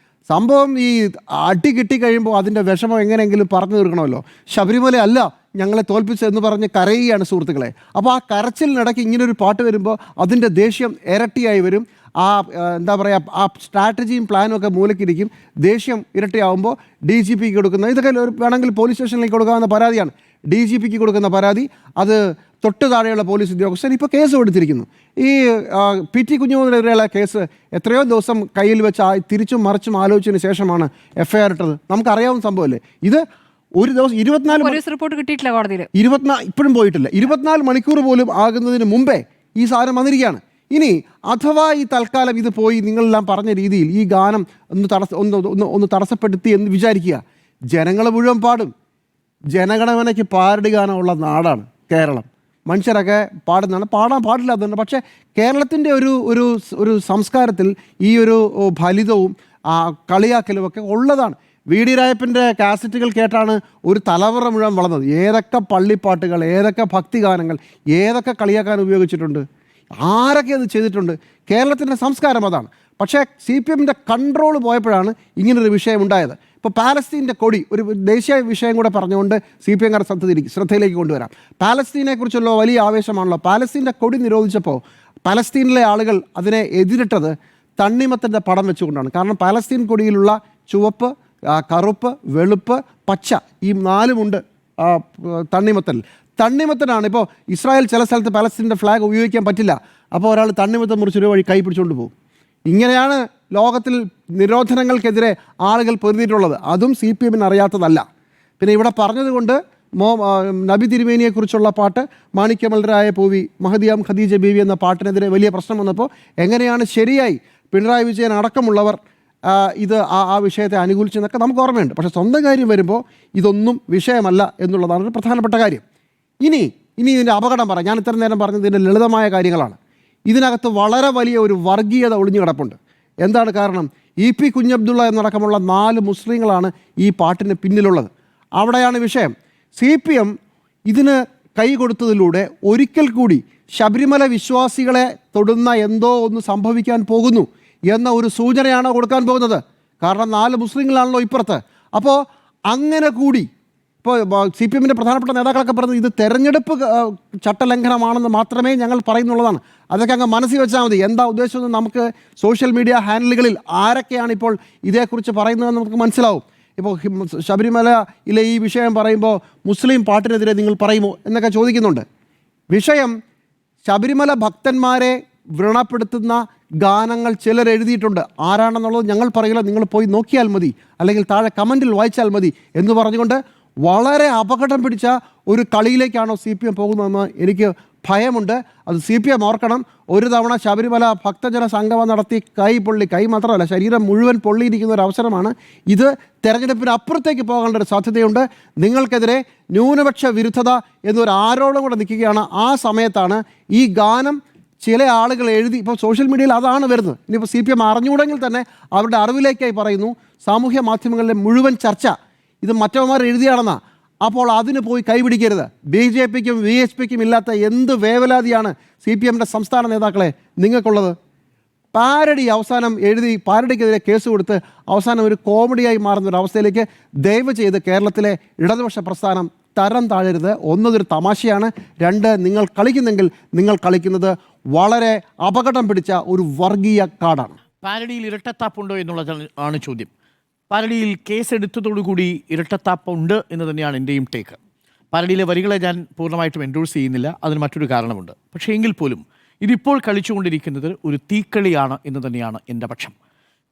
സംഭവം ഈ അടി കിട്ടിക്കഴിയുമ്പോൾ അതിൻ്റെ വിഷമം എങ്ങനെയെങ്കിലും പറഞ്ഞു തീർക്കണമല്ലോ. ശബരിമല അല്ല ഞങ്ങളെ തോൽപ്പിച്ചതെന്ന് പറഞ്ഞ് കരയുകയാണ് സുഹൃത്തുക്കളെ. അപ്പോൾ ആ കരച്ചിലിനിടയ്ക്ക് ഇങ്ങനൊരു പാട്ട് വരുമ്പോൾ അതിൻ്റെ ദേഷ്യം ഇരട്ടിയായി വരും. എന്താ പറയുക, ആ സ്ട്രാറ്റജിയും പ്ലാനും ഒക്കെ മൂലക്കിരിക്കും. ദേഷ്യം ഇരട്ടിയാവുമ്പോൾ DGP-ക്ക് കൊടുക്കുന്ന, ഇതൊക്കെ വേണമെങ്കിൽ പോലീസ് സ്റ്റേഷനിലേക്ക് കൊടുക്കാവുന്ന പരാതിയാണ്. DGP-ക്ക് കൊടുക്കുന്ന പരാതി, അത് തൊട്ട് താഴെയുള്ള പോലീസ് ഉദ്യോഗസ്ഥൻ ഇപ്പോൾ കേസ് കൊടുത്തിരിക്കുന്നു. ഈ PT കുഞ്ഞുമോനെതിരെയുള്ള കേസ് എത്രയോ ദിവസം കയ്യിൽ വെച്ച് തിരിച്ചും മറിച്ചും ആലോചിച്ചതിന് ശേഷമാണ് FIR ഇട്ടത്. നമുക്കറിയാവുന്ന സംഭവമല്ലേ ഇത്. ഒരു ദിവസം 24 റിപ്പോർട്ട് കിട്ടിയിട്ടില്ല കോടതിയിൽ, ഇപ്പോഴും പോയിട്ടില്ല. 24 മണിക്കൂർ പോലും ആകുന്നതിന് മുമ്പേ ഈ സാധനം വന്നിരിക്കുകയാണ്. ഇനി അഥവാ ഈ തൽക്കാലം ഇത് പോയി നിങ്ങളെല്ലാം പറഞ്ഞ രീതിയിൽ ഈ ഗാനം ഒന്ന് തടസ്സപ്പെടുത്തി എന്ന് വിചാരിക്കുക, ജനങ്ങൾ മുഴുവൻ പാടും. ജനഗണമനയ്ക്ക് പാരടി ഗാനമുള്ള നാടാണ് കേരളം. മനുഷ്യരൊക്കെ പാടുന്നതാണ്, പാടാൻ പാടില്ലാത്തതുണ്ട്. പക്ഷേ കേരളത്തിൻ്റെ ഒരു സംസ്കാരത്തിൽ ഈ ഒരു ഫലിതവും കളിയാക്കലും ഒക്കെ ഉള്ളതാണ്. VD രായപ്പൻ്റെ കാസറ്റുകൾ കേട്ടാണ് ഒരു തലമുറ മുഴുവൻ വളർന്നത്. ഏതൊക്കെ പള്ളിപ്പാട്ടുകൾ, ഏതൊക്കെ ഭക്തിഗാനങ്ങൾ, ഏതൊക്കെ കളിയാക്കാൻ ഉപയോഗിച്ചിട്ടുണ്ട്, ആരൊക്കെ അത് ചെയ്തിട്ടുണ്ട്. കേരളത്തിൻ്റെ സംസ്കാരം അതാണ്. പക്ഷേ CPM-ന്റെ കൺട്രോൾ പോയപ്പോഴാണ് ഇങ്ങനൊരു വിഷയം ഉണ്ടായത്. ഇപ്പോൾ പാലസ്തീൻ്റെ കൊടി, ഒരു ദേശീയ വിഷയം കൂടെ പറഞ്ഞുകൊണ്ട് CPM-കാർ ശ്രദ്ധയിലേക്ക് കൊണ്ടുവരാം. പാലസ്തീനെക്കുറിച്ചുള്ള വലിയ ആവേശമാണല്ലോ. പാലസ്തീൻ്റെ കൊടി നിരോധിച്ചപ്പോൾ പാലസ്തീനിലെ ആളുകൾ അതിനെ എതിരിട്ടത് തണ്ണിമത്തൻ്റെ പടം വെച്ചുകൊണ്ടാണ്. കാരണം പാലസ്തീൻ കൊടിയിലുള്ള ചുവപ്പ്, കറുപ്പ്, വെളുപ്പ്, പച്ച, ഈ 4മുണ്ട് തണ്ണിമത്തനാണ്. ഇപ്പോൾ ഇസ്രായേൽ ചില സ്ഥലത്ത് പാലസ്തീൻ്റെ ഫ്ലാഗ് ഉപയോഗിക്കാൻ പറ്റില്ല. അപ്പോൾ ഒരാൾ തണ്ണിമത്തം മുറിച്ചൊരു വഴി കൈ പിടിച്ചുകൊണ്ട് പോകും. ഇങ്ങനെയാണ് ലോകത്തിൽ നിരോധനങ്ങൾക്കെതിരെ ആളുകൾ പൊരുതിയിട്ടുള്ളത്. അതും CPM-ന് അറിയാത്തതല്ല. പിന്നെ ഇവിടെ പറഞ്ഞതുകൊണ്ട് നബി തിരുമേനിയെക്കുറിച്ചുള്ള പാട്ട്, മാണിക്യമലരായ പൂവി, മഹദിയാം ഖദീജ ബീവി എന്ന പാട്ടിനെതിരെ വലിയ പ്രശ്നം വന്നപ്പോൾ എങ്ങനെയാണ് ശരിയായി പിണറായി വിജയൻ അടക്കമുള്ളവർ ഇത് ആ വിഷയത്തെ അനുകൂലിച്ചെന്നൊക്കെ നമുക്ക് ഓർമ്മയുണ്ട്. പക്ഷേ സ്വന്തം കാര്യം വരുമ്പോൾ ഇതൊന്നും വിഷയമല്ല എന്നുള്ളതാണ് ഒരു പ്രധാനപ്പെട്ട കാര്യം. ഇനി ഇതിൻ്റെ അപകടം പറയാം. ഞാൻ ഇത്ര നേരം പറഞ്ഞത് ഇതിൻ്റെ ലളിതമായ കാര്യങ്ങളാണ്. ഇതിനകത്ത് വളരെ വലിയ ഒരു വർഗീയത ഒളിഞ്ഞു കിടപ്പുണ്ട്. എന്താണ് കാരണം? EP കുഞ്ഞബ്ദുള്ള എന്നടക്കമുള്ള 4 മുസ്ലിങ്ങളാണ് ഈ പാട്ടിന് പിന്നിലുള്ളത്. അവിടെയാണ് വിഷയം. CPM ഇതിന് കൈ കൊടുത്തതിലൂടെ ഒരിക്കൽ കൂടി ശബരിമല വിശ്വാസികളെ തൊടുന്ന എന്തോ ഒന്ന് സംഭവിക്കാൻ പോകുന്നു എന്ന ഒരു സൂചനയാണ് കൊടുക്കാൻ പോകുന്നത്. കാരണം 4 മുസ്ലിങ്ങളാണല്ലോ ഇപ്പുറത്ത്. അപ്പോൾ അങ്ങനെ കൂടി ഇപ്പോൾ CPM-ന്റെ പ്രധാനപ്പെട്ട നേതാക്കളൊക്കെ പറഞ്ഞത് ഇത് തെരഞ്ഞെടുപ്പ് ചട്ടലംഘനമാണെന്ന് മാത്രമേ ഞങ്ങൾ പറയുന്നുള്ളതാണ്. അതൊക്കെ അങ്ങ് മനസ്സിൽ വെച്ചാൽ മതി. എന്താ ഉദ്ദേശമെന്ന് നമുക്ക് സോഷ്യൽ മീഡിയ ഹാൻഡിലുകളിൽ ആരൊക്കെയാണ് ഇപ്പോൾ ഇതേക്കുറിച്ച് പറയുന്നതെന്ന് നമുക്ക് മനസ്സിലാവും. ഇപ്പോൾ ശബരിമലയിലെ ഈ വിഷയം പറയുമ്പോൾ മുസ്ലിം പാട്ടിനെതിരെ നിങ്ങൾ പറയുമോ എന്നൊക്കെ ചോദിക്കുന്നുണ്ട്. വിഷയം ശബരിമല ഭക്തന്മാരെ വ്രണപ്പെടുത്തുന്ന ഗാനങ്ങൾ ചിലർ എഴുതിയിട്ടുണ്ട്. ആരാണെന്നുള്ളത് ഞങ്ങൾ പറയില്ല, നിങ്ങൾ പോയി നോക്കിയാൽ മതി, അല്ലെങ്കിൽ താഴെ കമൻറ്റിൽ വായിച്ചാൽ മതി എന്ന് പറഞ്ഞുകൊണ്ട് വളരെ അപകടം പിടിച്ച ഒരു കളിയിലേക്കാണോ CPM പോകുന്നതെന്ന് എനിക്ക് ഭയമുണ്ട്. അത് CPM ഓർക്കണം. ഒരു തവണ ശബരിമല ഭക്തജന സംഗമം നടത്തി കൈ മാത്രമല്ല ശരീരം മുഴുവൻ പൊള്ളിയിരിക്കുന്ന ഒരു അവസരമാണ് ഇത്. തെരഞ്ഞെടുപ്പിന് അപ്പുറത്തേക്ക് പോകേണ്ട ഒരു സാധ്യതയുണ്ട്. നിങ്ങൾക്കെതിരെ ന്യൂനപക്ഷ വിരുദ്ധത എന്നൊരു ആരോപണം കൂടെ നിൽക്കുകയാണ്. ആ സമയത്താണ് ഈ ഗാനം ചില ആളുകൾ എഴുതി, ഇപ്പോൾ സോഷ്യൽ മീഡിയയിൽ അതാണ് വരുന്നത്. ഇനിയിപ്പോൾ CPM അറിഞ്ഞുകൂടെങ്കിൽ തന്നെ അവരുടെ അറിവിലേക്കായി പറയുന്നു. സാമൂഹ്യ മാധ്യമങ്ങളിലെ മുഴുവൻ ചർച്ച ഇത് മറ്റവന്മാർ എഴുതിയാണെന്നാ. അപ്പോൾ അതിന് പോയി കൈപിടിക്കരുത്. BJPക്കും VSPക്കും ഇല്ലാത്ത എന്ത് വേവലാതിയാണ് CPMൻ്റെ സംസ്ഥാന നേതാക്കളെ നിങ്ങൾക്കുള്ളത്? പാരഡി അവസാനം എഴുതി പാരഡിക്കെതിരെ കേസ് കൊടുത്ത് അവസാനം ഒരു കോമഡിയായി മാറുന്ന ഒരു അവസ്ഥയിലേക്ക് ദയവ് ചെയ്ത് കേരളത്തിലെ ഇടതുപക്ഷ പ്രസ്ഥാനം തരം താഴരുത്. ഒന്നതൊരു തമാശയാണ്, രണ്ട് നിങ്ങൾ കളിക്കുന്നെങ്കിൽ നിങ്ങൾ കളിക്കുന്നത് വളരെ അപകടം പിടിച്ച ഒരു വർഗീയ കാർഡാണ്. പാരഡിയിൽ ഇരട്ടത്താപ്പുണ്ടോ എന്നുള്ളതാണ് ചോദ്യം. പാരഡിയിൽ കേസെടുത്തതോടുകൂടി ഇരട്ടത്താപ്പുണ്ട് എന്ന് തന്നെയാണ് എൻ്റെയും ടേക്ക്. പാരഡിയിലെ വരികളെ ഞാൻ പൂർണ്ണമായിട്ടും എൻഡോഴ്സ് ചെയ്യുന്നില്ല, അതിന് മറ്റൊരു കാരണമുണ്ട്. പക്ഷേ എങ്കിൽ പോലും ഇതിപ്പോൾ കളിച്ചുകൊണ്ടിരിക്കുന്നത് ഒരു തീക്കളിയാണ് എന്ന് തന്നെയാണ് എൻ്റെ പക്ഷം.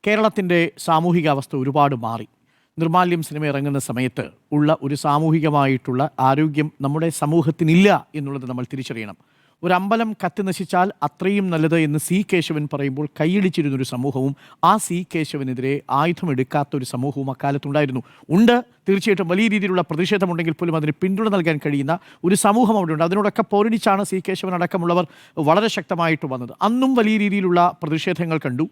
കേരളത്തിൻ്റെ സാമൂഹിക അവസ്ഥ ഒരുപാട് മാറി. നിർമാല്യം സിനിമ ഇറങ്ങുന്ന സമയത്ത് ഉള്ള ഒരു സാമൂഹികമായിട്ടുള്ള ആരോഗ്യം നമ്മുടെ സമൂഹത്തിനില്ല എന്നുള്ളത് നമ്മൾ തിരിച്ചറിയണം. ഒരു അമ്പലം കത്തി നശിച്ചാൽ അത്രയും നല്ലത് എന്ന് C. കേശവൻ പറയുമ്പോൾ കൈയടിച്ചിരുന്നൊരു സമൂഹവും ആ C. കേശവനെതിരെ ആയുധമെടുക്കാത്തൊരു സമൂഹവും അക്കാലത്തുണ്ടായിരുന്നു. ഉണ്ട്, തീർച്ചയായിട്ടും വലിയ രീതിയിലുള്ള പ്രതിഷേധമുണ്ടെങ്കിൽ പോലും അതിന് പിന്തുണ നൽകാൻ കഴിയുന്ന ഒരു സമൂഹം അവിടെ ഉണ്ട്. അതിനോടൊക്കെ പോരടിച്ചാണ് C. കേശവൻ അടക്കമുള്ളവർ വളരെ ശക്തമായിട്ട് വന്നത്. അന്നും വലിയ രീതിയിലുള്ള പ്രതിഷേധങ്ങൾ കണ്ടു.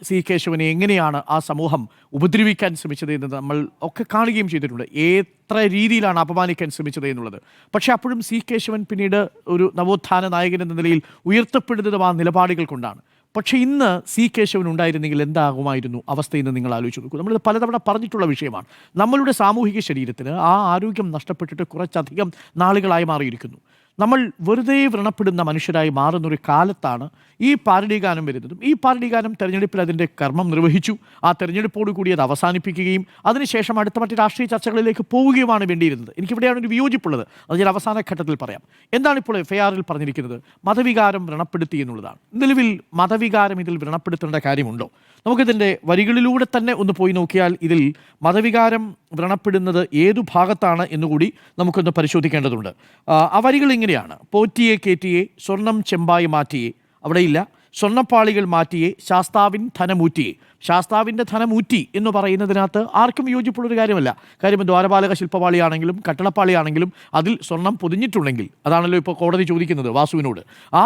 C. കേശവനെ എങ്ങനെയാണ് ആ സമൂഹം ഉപദ്രവിക്കാൻ ശ്രമിച്ചത് എന്ന് നമ്മൾ ഒക്കെ കാണുകയും ചെയ്തിട്ടുണ്ട്. എത്ര രീതിയിലാണ് അപമാനിക്കാൻ ശ്രമിച്ചത് എന്നുള്ളത്. പക്ഷേ അപ്പോഴും C. കേശവൻ പിന്നീട് ഒരു നവോത്ഥാന നായകൻ എന്ന നിലയിൽ ഉയർത്തപ്പെടുന്നതും ആ നിലപാടുകൾ കൊണ്ടാണ്. പക്ഷേ ഇന്ന് C. കേശവൻ ഉണ്ടായിരുന്നെങ്കിൽ എന്താകുമായിരുന്നു അവസ്ഥയെന്ന് നിങ്ങൾ ആലോചിച്ച് നോക്കൂ. നമ്മളിത് പലതവണ പറഞ്ഞിട്ടുള്ള വിഷയമാണ്. നമ്മളുടെ സാമൂഹിക ശരീരത്തിന് ആ ആരോഗ്യം നഷ്ടപ്പെട്ടിട്ട് കുറച്ചധികം നാളുകളായി മാറിയിരിക്കുന്നു. നമ്മൾ വെറുതെ വ്രണപ്പെടുന്ന മനുഷ്യരായി മാറുന്നൊരു കാലത്താണ് ഈ പാരഡി ഗാനം വരുന്നതും. ഈ പാരഡി ഗാനം തെരഞ്ഞെടുപ്പിൽ അതിൻ്റെ കർമ്മം നിർവഹിച്ചു. ആ തെരഞ്ഞെടുപ്പോട് കൂടി അത് അവസാനിപ്പിക്കുകയും അതിനുശേഷം അടുത്ത മറ്റ് രാഷ്ട്രീയ ചർച്ചകളിലേക്ക് പോവുകയുമാണ് വേണ്ടിയിരുന്നത്. എനിക്കിവിടെയാണ് ഒരു വിയോജിപ്പുള്ളത്. അത് ഞാൻ അവസാന ഘട്ടത്തിൽ പറയാം. എന്താണ് ഇപ്പോൾ FIR-ൽ പറഞ്ഞിരിക്കുന്നത്? മതവികാരം വ്രണപ്പെടുത്തി എന്നുള്ളതാണ്. നിലവിൽ മതവികാരം ഇതിൽ വ്രണപ്പെടുത്തേണ്ട കാര്യമുണ്ടോ? നമുക്കിതിൻ്റെ വരികളിലൂടെ തന്നെ ഒന്ന് പോയി നോക്കിയാൽ ഇതിൽ മതവികാരം വ്രണപ്പെടുന്നത് ഏതു ഭാഗത്താണ് എന്നുകൂടി നമുക്കൊന്ന് പരിശോധിക്കേണ്ടതുണ്ട്. ആ വരികൾ ഇങ്ങനെയാണ്: പോറ്റിയെ കേറ്റിയെ സ്വർണം ചെമ്പായി മാറ്റിയെ, അവിടെയില്ല, സ്വർണ്ണപ്പാളികൾ മാറ്റിയെ ശാസ്താവിൻ ധനമൂറ്റിയെ. ശാസ്താവിൻ്റെ ധനമൂറ്റി എന്ന് പറയുന്നതിനകത്ത് ആർക്കും യോജിപ്പുള്ളൊരു കാര്യമല്ല. കാര്യം ദ്വാരപാലക ശില്പപാളിയാണെങ്കിലും കട്ടളപ്പാളിയാണെങ്കിലും അതിൽ സ്വർണം പൊതിഞ്ഞിട്ടുണ്ടെങ്കിൽ, അതാണല്ലോ ഇപ്പോൾ കോടതി ചോദിക്കുന്നത് വാസുവിനോട്, ആ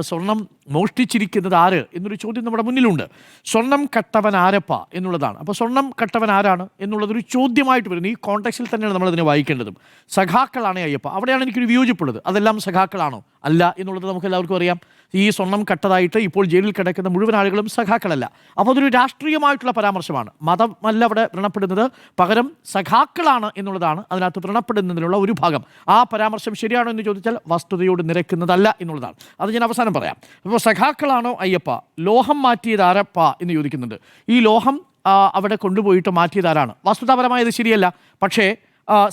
സ്വർണം മോഷ്ടിച്ചിരിക്കുന്നത് ആര് എന്നൊരു ചോദ്യം നമ്മുടെ മുന്നിലുണ്ട്. സ്വർണം കട്ടവൻ ആരപ്പ എന്നുള്ളതാണ്. അപ്പോൾ സ്വർണം കട്ടവൻ ആരാണ് എന്നുള്ളതൊരു ചോദ്യമായിട്ട് വരുന്നു. ഈ കോണ്ടെക്സ്റ്റിൽ തന്നെയാണ് നമ്മളതിനെ വായിക്കേണ്ടതും. സഖാക്കളാണ് അയ്യപ്പ. അവിടെയാണ് എനിക്കൊരു വിയോജിപ്പുള്ളത്. അതെല്ലാം സഖാക്കളാണോ? അല്ല എന്നുള്ളത് നമുക്ക് എല്ലാവർക്കും അറിയാം. ഈ സ്വർണം കട്ടതായിട്ട് ഇപ്പോൾ ജയിലിൽ കിടക്കുന്ന മുഴുവൻ ആളുകളും സഖാക്കളല്ല. അപ്പോൾ അതൊരു രാഷ്ട്രീയമായിട്ടുള്ള പരാമർശമാണ്. മതമല്ല അവിടെ വ്രണപ്പെടുന്നത്, പകരം സഖാക്കളാണ് എന്നുള്ളതാണ് അതിനകത്ത് വ്രണപ്പെടുന്നതിനുള്ള ഒരു ഭാഗം. ആ പരാമർശം ശരിയാണോ എന്ന് ചോദിച്ചാൽ വസ്തുതയോട് നിരക്കുന്നതല്ല എന്നുള്ളതാണ്. അത് ഞാൻ അവസാനം പറയാം. അപ്പോൾ സഖാക്കളാണോ അയ്യപ്പ? ലോഹം മാറ്റിയത് ആരപ്പ എന്ന് ചോദിക്കുന്നുണ്ട്. ഈ ലോഹം അവിടെ കൊണ്ടുപോയിട്ട് മാറ്റിയതാരാണ്? വസ്തുതാപരമായത് ശരിയല്ല, പക്ഷേ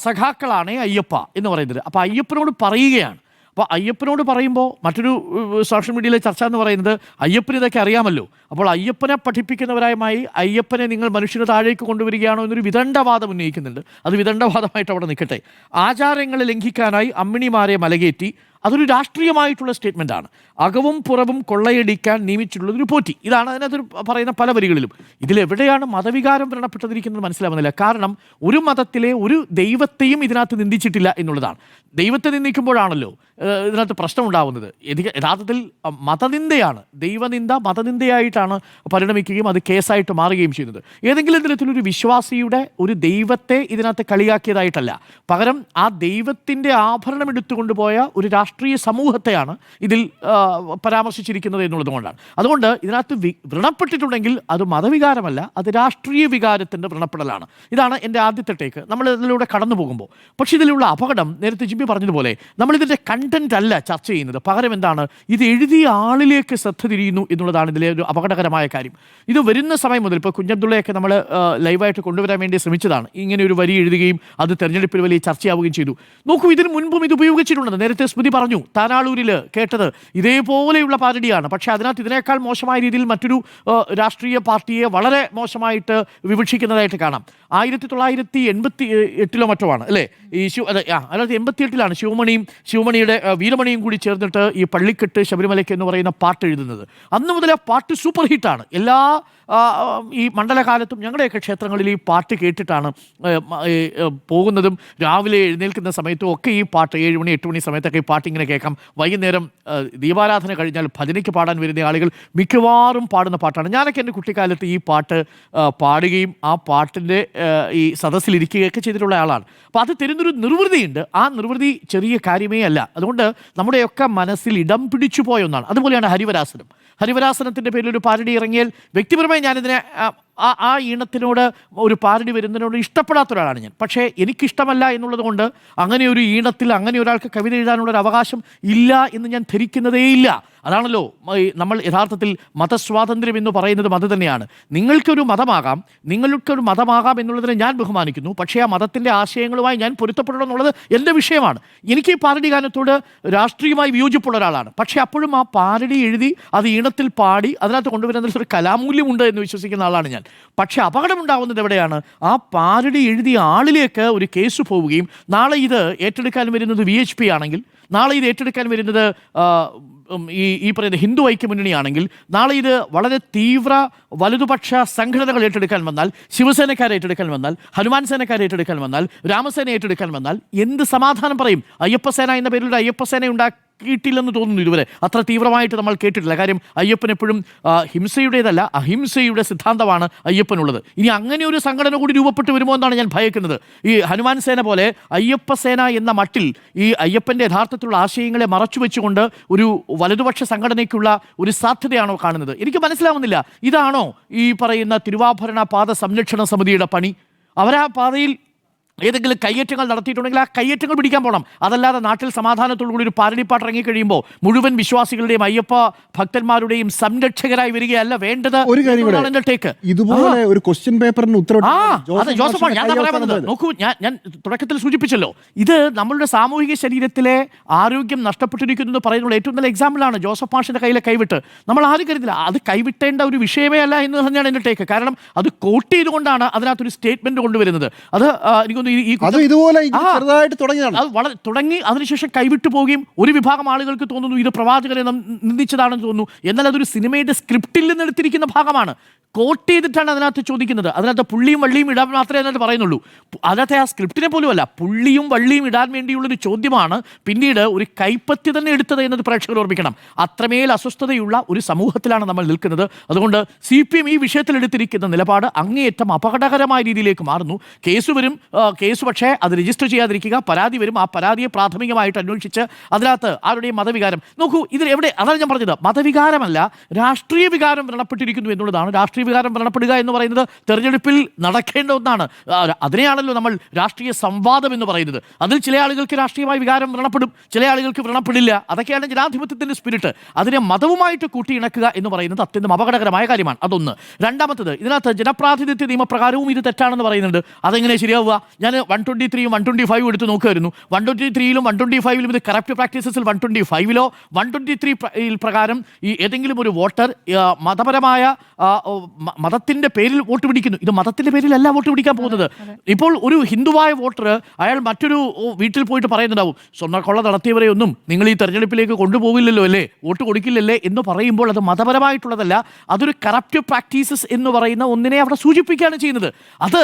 സഖാക്കളാണേ അയ്യപ്പ എന്ന് പറയുന്നത്. അപ്പോൾ അയ്യപ്പനോട് പറയുകയാണ്. അപ്പോൾ അയ്യപ്പനോട് പറയുമ്പോൾ മറ്റൊരു സോഷ്യൽ മീഡിയയിലെ ചർച്ച എന്ന് പറയുന്നത് അയ്യപ്പന് ഇതൊക്കെ അറിയാമല്ലോ, അപ്പോൾ അയ്യപ്പനെ പഠിപ്പിക്കുന്നവരായി അയ്യപ്പനെ നിങ്ങൾ മനുഷ്യന് താഴേക്ക് കൊണ്ടുവരികയാണോ എന്നൊരു വിദണ്ഡവാദം ഉന്നയിക്കുന്നുണ്ട്. അത് വിദണ്ഡവാദമായിട്ട് അവിടെ നിൽക്കട്ടെ. ആചാരങ്ങളെ ലംഘിക്കാനായി അമ്മിണിമാരെ മലകേറ്റി, അതൊരു രാഷ്ട്രീയമായിട്ടുള്ള സ്റ്റേറ്റ്മെൻറ്റാണ്. അകവും പുറവും കൊള്ളയടിക്കാൻ നിയമിച്ചിട്ടുള്ളതൊരു പോറ്റി. ഇതാണ് അതിനകത്ത് പറയുന്ന പല വരികളിലും. ഇതിലെവിടെയാണ് മതവികാരം വ്രണപ്പെട്ടിരിക്കുന്നത് മനസ്സിലാവുന്നില്ല. കാരണം ഒരു മതത്തിലെ ഒരു ദൈവത്തെയും ഇതിനകത്ത് നിന്ദിച്ചിട്ടില്ല എന്നുള്ളതാണ്. ദൈവത്തെ നിന്ദിക്കുമ്പോഴാണല്ലോ ഇതിനകത്ത് പ്രശ്നം ഉണ്ടാവുന്നത്. യഥാർത്ഥത്തിൽ മതനിന്ദയാണ്, ദൈവനിന്ദ മതനിന്ദയായിട്ടാണ് പരിണമിക്കുകയും അത് കേസായിട്ട് മാറുകയും ചെയ്യുന്നത്. ഏതെങ്കിലും തരത്തിലൊരു വിശ്വാസിയുടെ ഒരു ദൈവത്തെ ഇതിനകത്ത് കളിയാക്കിയതായിട്ടല്ല, പകരം ആ ദൈവത്തിൻ്റെ ആഭരണം എടുത്തുകൊണ്ടുപോയ ഒരു രാഷ്ട്രീയ സമൂഹത്തെയാണ് ഇതിൽ പരാമർശിച്ചിരിക്കുന്നത് എന്നുള്ളതുകൊണ്ടാണ്. അതുകൊണ്ട് ഇതിനകത്ത് വ്രണപ്പെട്ടിട്ടുണ്ടെങ്കിൽ അത് മതവികാരമല്ല, അത് രാഷ്ട്രീയ വികാരത്തിൻ്റെ വ്രണപ്പെടലാണ്. ഇതാണ് എൻ്റെ ആദ്യത്തെ ടേക്ക്. നമ്മൾ ഇതിലൂടെ കടന്നു പോകുമ്പോൾ പക്ഷേ ഇതിലുള്ള അപകടം നേരത്തെ ജിമ്മി പറഞ്ഞതുപോലെ നമ്മളിതിൻ്റെ കണ്ടന്റ് അല്ല ചർച്ച ചെയ്യുന്നത്, പകരം എന്താണ് ഇത് എഴുതിയ ആളിലേക്ക് ശ്രദ്ധ തിരിയുന്നു എന്നുള്ളതാണ് ഇതിലെ ഒരു അപകടകരമായ കാര്യം. ഇത് വരുന്ന സമയം മുതൽ ഇപ്പോൾ കുഞ്ഞബ്ദുള്ളയൊക്കെ നമ്മൾ ലൈവായിട്ട് കൊണ്ടുവരാൻ വേണ്ടി ശ്രമിച്ചതാണ്. ഇങ്ങനെ ഒരു വരി എഴുതുകയും അത് തെരഞ്ഞെടുപ്പിൽ വലിയ ചർച്ചയാവുകയും ചെയ്തു. നോക്കൂ, ഇതിന് മുൻപും ഇത് ഉപയോഗിച്ചിട്ടുണ്ടെന്ന് നേരത്തെ സ്മൃതി പറഞ്ഞു. താനാളൂരിൽ കേട്ടത് ഇതേപോലെയുള്ള പാരഡിയാണ്. പക്ഷേ അതിനകത്ത് ഇതിനേക്കാൾ മോശമായ രീതിയിൽ മറ്റൊരു രാഷ്ട്രീയ പാർട്ടിയെ വളരെ മോശമായിട്ട് വിവക്ഷിക്കുന്നതായിട്ട് കാണാം. 1988 മറ്റോ ആണ് അല്ലേ ഈ 1988 ശിവമണിയുടെ വീരമണിയും കൂടി ചേർന്നിട്ട് ഈ പള്ളിക്കെട്ട് ശബരിമലയ്ക്ക് എന്ന് പറയുന്ന പാട്ട് എഴുതുന്നത്. അന്ന് മുതൽ ആ പാട്ട് സൂപ്പർ ഹിറ്റാണ്. എല്ലാ ഈ മണ്ഡലകാലത്തും ഞങ്ങളുടെയൊക്കെ ക്ഷേത്രങ്ങളിൽ ഈ പാട്ട് കേട്ടിട്ടാണ് പോകുന്നതും രാവിലെ എഴുന്നേൽക്കുന്ന സമയത്തും ഒക്കെ ഈ പാട്ട് 7 മണി 8 മണി സമയത്തൊക്കെ ഈ പാട്ട് ഇങ്ങനെ കേൾക്കാം. വൈകുന്നേരം ദീപാരാധന കഴിഞ്ഞാൽ ഭജനയ്ക്ക് പാടാൻ വരുന്ന ആളുകൾ മിക്കവാറും പാടുന്ന പാട്ടാണ്. ഞാനൊക്കെ എൻ്റെ കുട്ടിക്കാലത്ത് ഈ പാട്ട് പാടുകയും ആ പാട്ടിൻ്റെ ഈ സദസ്സിലിരിക്കുകയൊക്കെ ചെയ്തിട്ടുള്ള ആളാണ്. അപ്പോൾ അത് തരുന്നൊരു നിർവൃതിയുണ്ട്. ആ നിർവൃതി ചെറിയ കാര്യമേ അല്ല. അതുകൊണ്ട് നമ്മുടെയൊക്കെ മനസ്സിൽ ഇടം പിടിച്ചു പോയ ഒന്നാണ്. അതുപോലെയാണ് ഹരിവരാസനം. ഹരിവരാസനത്തിൻ്റെ പേരിൽ ഒരു പാരഡി ഇറങ്ങിയാൽ വ്യക്തിപരമായി ഞാനിതിനെ ആ ഈണത്തിനോട് ഒരു പാരഡി വരുന്നതിനോട് ഇഷ്ടപ്പെടാത്ത ഒരാളാണ് ഞാൻ. പക്ഷേ എനിക്കിഷ്ടമല്ല എന്നുള്ളത് കൊണ്ട് അങ്ങനെ ഒരു ഈണത്തിൽ അങ്ങനെ ഒരാൾക്ക് കവിത എഴുതാനുള്ളൊരു അവകാശം ഇല്ല എന്ന് ഞാൻ ധരിക്കുന്നതേയില്ല. അതാണല്ലോ നമ്മൾ യഥാർത്ഥത്തിൽ മതസ്വാതന്ത്ര്യം എന്ന് പറയുന്നതും അത് തന്നെയാണ്. നിങ്ങൾക്കൊരു മതമാകാം എന്നുള്ളതിനെ ഞാൻ ബഹുമാനിക്കുന്നു. പക്ഷേ ആ മതത്തിൻ്റെ ആശയങ്ങളുമായി ഞാൻ പൊരുത്തപ്പെടണം എന്നുള്ളത് എൻ്റെ വിഷയമാണ്. എനിക്ക് ഈ പാരഡി ഗാനത്തോട് രാഷ്ട്രീയമായി വിയോജിപ്പുള്ള ഒരാളാണ്. പക്ഷേ അപ്പോഴും ആ പാരഡി എഴുതി അത് ഈണത്തിൽ പാടി അതിനകത്ത് കൊണ്ടുവരുന്നതിൽ ഒരു കലാമൂല്യമുണ്ട് എന്ന് വിശ്വസിക്കുന്ന ആളാണ് ഞാൻ. പക്ഷേ അപകടമുണ്ടാവുന്നത് എവിടെയാണ്? ആ പാരഡി എഴുതിയ ആളിലേക്ക് ഒരു കേസ് പോവുകയും നാളെ ഇത് ഏറ്റെടുക്കാൻ വരുന്നത് VHP ആണെങ്കിൽ, നാളെ ഇത് ഏറ്റെടുക്കാൻ വരുന്നത് ഈ പറയുന്ന ഹിന്ദു ഐക്യമുന്നണിയാണെങ്കിൽ, നാളെ ഇത് വളരെ തീവ്ര വലതുപക്ഷ സംഘടനകൾ ഏറ്റെടുക്കാൻ വന്നാൽ, ശിവസേനക്കാരെ ഏറ്റെടുക്കാൻ വന്നാൽ, ഹനുമാൻ സേനക്കാരെ ഏറ്റെടുക്കാൻ വന്നാൽ, രാമസേന ഏറ്റെടുക്കാൻ വന്നാൽ എന്ത് സമാധാനം പറയും? അയ്യപ്പസേന എന്ന പേരിൽ ഒരു അയ്യപ്പസേന ഉണ്ടാക്കിയിട്ടില്ലെന്ന് തോന്നുന്നു. ഇതുവരെ അത്ര തീവ്രമായിട്ട് നമ്മൾ കേട്ടിട്ടില്ല. കാര്യം അയ്യപ്പൻ എപ്പോഴും ഹിംസയുടേതല്ല അഹിംസയുടെ സിദ്ധാന്തമാണ് അയ്യപ്പനുള്ളത്. ഇനി അങ്ങനെ ഒരു സംഘടന കൂടി രൂപപ്പെട്ട് വരുമോ എന്നാണ് ഞാൻ ഭയക്കുന്നത്. ഈ ഹനുമാൻ സേന പോലെ അയ്യപ്പസേന എന്ന മട്ടിൽ ഈ അയ്യപ്പൻ്റെ യഥാർത്ഥത്തിലുള്ള ആശയങ്ങളെ മറച്ചു വെച്ചുകൊണ്ട് ഒരു വലതുപക്ഷ സംഘടനയ്ക്കുള്ള ഒരു സാധ്യതയാണോ കാണുന്നത്? എനിക്ക് മനസ്സിലാവുന്നില്ല. ഇതാണോ ഈ പറയുന്ന തിരുവാഭരണ പാത സംരക്ഷണ സമിതിയുടെ പണി? അവരാ പാതയിൽ ഏതെങ്കിലും കയ്യേറ്റങ്ങൾ നടത്തിയിട്ടുണ്ടെങ്കിൽ ആ കയ്യേറ്റങ്ങൾ പിടിക്കാൻ പോകണം. അതല്ലാതെ നാട്ടിൽ സമാധാനത്തോടുകൂടി ഒരു പാരടിപ്പാട്ട് ഇറങ്ങിക്കഴിയുമ്പോൾ മുഴുവൻ വിശ്വാസികളുടെയും അയ്യപ്പ ഭക്തന്മാരുടെയും സംരക്ഷകരായി വരികയല്ല വേണ്ടത്. ഒരു കാര്യം ഇതുപോലെ ഒരു ക്വസ്റ്റ്യൻ പേപ്പറിന് ജോസഫ് ഞാൻ പറയുന്നത് നോക്കൂ, ഞാൻ തുടക്കത്തിൽ സൂചിപ്പിച്ചല്ലോ, ഇത് നമ്മളുടെ സാമൂഹിക ശരീരത്തിലെ ആരോഗ്യം നഷ്ടപ്പെട്ടിരിക്കുന്നു പറയുന്നത് ഏറ്റവും നല്ല എക്സാമ്പിളാണ്. ജോസഫ് മാഷിന്റെ കയ്യിലെ കൈവിട്ട് നമ്മൾ ആരും കരുതില്ല. അത് കൈവിട്ടേണ്ട ഒരു വിഷയമേ അല്ല എന്ന് തന്നെയാണ് എൻ്റെ ടേക്ക്. കാരണം അത് കോട്ട് ചെയ്തുകൊണ്ടാണ് അതിനകത്തൊരു സ്റ്റേറ്റ്മെന്റ് കൊണ്ടുവരുന്നത്. അത് തുടങ്ങി അതിനുശേഷം കൈവിട്ടു പോവുകയും ഒരു വിഭാഗം ആളുകൾക്ക് തോന്നുന്നു ഇത് പ്രവാചകരെ നിന്ദിച്ചതാണെന്ന് തോന്നുന്നു. എന്നാൽ അതൊരു സിനിമയുടെ സ്ക്രിപ്റ്റിൽ നിന്ന് എടുത്തിരിക്കുന്ന ഭാഗമാണ്. കോട്ട് ചെയ്തിട്ടാണ് അതിനകത്ത് ചോദിക്കുന്നത്. അതിനകത്ത് പുള്ളിയും വള്ളിയും ഇടാൻ മാത്രമേ അതിനകത്ത് പറയുന്നുള്ളൂ. അതിനകത്തെ ആ സ്ക്രിപ്റ്റിനെ പോലുമല്ല, പുള്ളിയും വള്ളിയും ഇടാൻ വേണ്ടിയുള്ളൊരു ചോദ്യമാണ് പിന്നീട് ഒരു കൈപ്പത്തി തന്നെ എടുത്തത് എന്നത് പ്രേക്ഷകർ ഓർമ്മിക്കണം. അത്രമേൽ അസ്വസ്ഥതയുള്ള ഒരു സമൂഹത്തിലാണ് നമ്മൾ നിൽക്കുന്നത്. അതുകൊണ്ട് CPM ഈ വിഷയത്തിൽ എടുത്തിരിക്കുന്ന നിലപാട് അങ്ങേയറ്റം അപകടകരമായ രീതിയിലേക്ക് മാറുന്നു. കേസ് വരും, കേസ് പക്ഷേ അത് രജിസ്റ്റർ ചെയ്യാതിരിക്കുക, പരാതി വരും, ആ പരാതിയെ പ്രാഥമികമായിട്ട് അന്വേഷിച്ച് അതിനകത്ത് ആരുടെയും മതവികാരം നോക്കൂ. ഇതിൽ എവിടെ അതാണ് ഞാൻ പറഞ്ഞത്, മതവികാരമല്ല രാഷ്ട്രീയ വികാരം വ്രണപ്പെട്ടിരിക്കുന്നു എന്നുള്ളതാണ്. രാഷ്ട്രീയ വികാരം വ്രണപ്പെടുക എന്ന് പറയുന്നത് തെരഞ്ഞെടുപ്പിൽ നടക്കേണ്ട ഒന്നാണ്. അതിനെയാണല്ലോ നമ്മൾ രാഷ്ട്രീയ സംവാദം എന്ന് പറയുന്നത്. അതിൽ ചില ആളുകൾക്ക് രാഷ്ട്രീയമായ വികാരം വ്രണപ്പെടും, ചില ആളുകൾക്ക് വ്രണപ്പെടില്ല. അതൊക്കെയാണ് ജനാധിപത്യത്തിൻ്റെ സ്പിരിറ്റ്. അതിനെ മതവുമായിട്ട് കൂട്ടിയിണക്കുക എന്ന് പറയുന്നത് അത്യന്തം അപകടകരമായ കാര്യമാണ്. അതൊന്ന്. രണ്ടാമത്തത്, ഇതിനകത്ത് ജനപ്രാതിനിധ്യ നിയമപ്രകാരവും ഇത് തെറ്റാണെന്ന് പറയുന്നുണ്ട്. അതെങ്ങനെ ശരിയാവുക? ഞാൻ 123യും 125 എടുത്ത് നോക്കുമായിരുന്നു. 123യിലും 125ലും ഇത് കറപ്റ്റ് പ്രാക്ടീസസിൽ 125ലോ 123 പ്രകാരം ഈ ഏതെങ്കിലും ഒരു വോട്ടർ മതപരമായ മതത്തിന്റെ പേരിൽ വോട്ട് പിടിക്കുന്നു. ഇത് മതത്തിന്റെ പേരിലല്ല വോട്ട് പിടിക്കാൻ പോകുന്നത്. ഇപ്പോൾ ഒരു ഹിന്ദുവായ വോട്ടർ അയാൾ മറ്റൊരു വീട്ടിൽ പോയിട്ട് പറയുന്നുണ്ടാവും, സ്വർണ്ണക്കൊള്ള നടത്തിയവരെ ഒന്നും നിങ്ങൾ ഈ തെരഞ്ഞെടുപ്പിലേക്ക് കൊണ്ടുപോകില്ലല്ലോ അല്ലേ, വോട്ട് കൊടുക്കില്ലല്ലേ എന്ന് പറയുമ്പോൾ അത് മതപരമായിട്ടുള്ളതല്ല, അതൊരു കറപ്റ്റ് പ്രാക്ടീസസ് എന്ന് പറയുന്ന ഒന്നിനെ അവിടെ സൂചിപ്പിക്കുകയാണ് ചെയ്യുന്നത്. അത്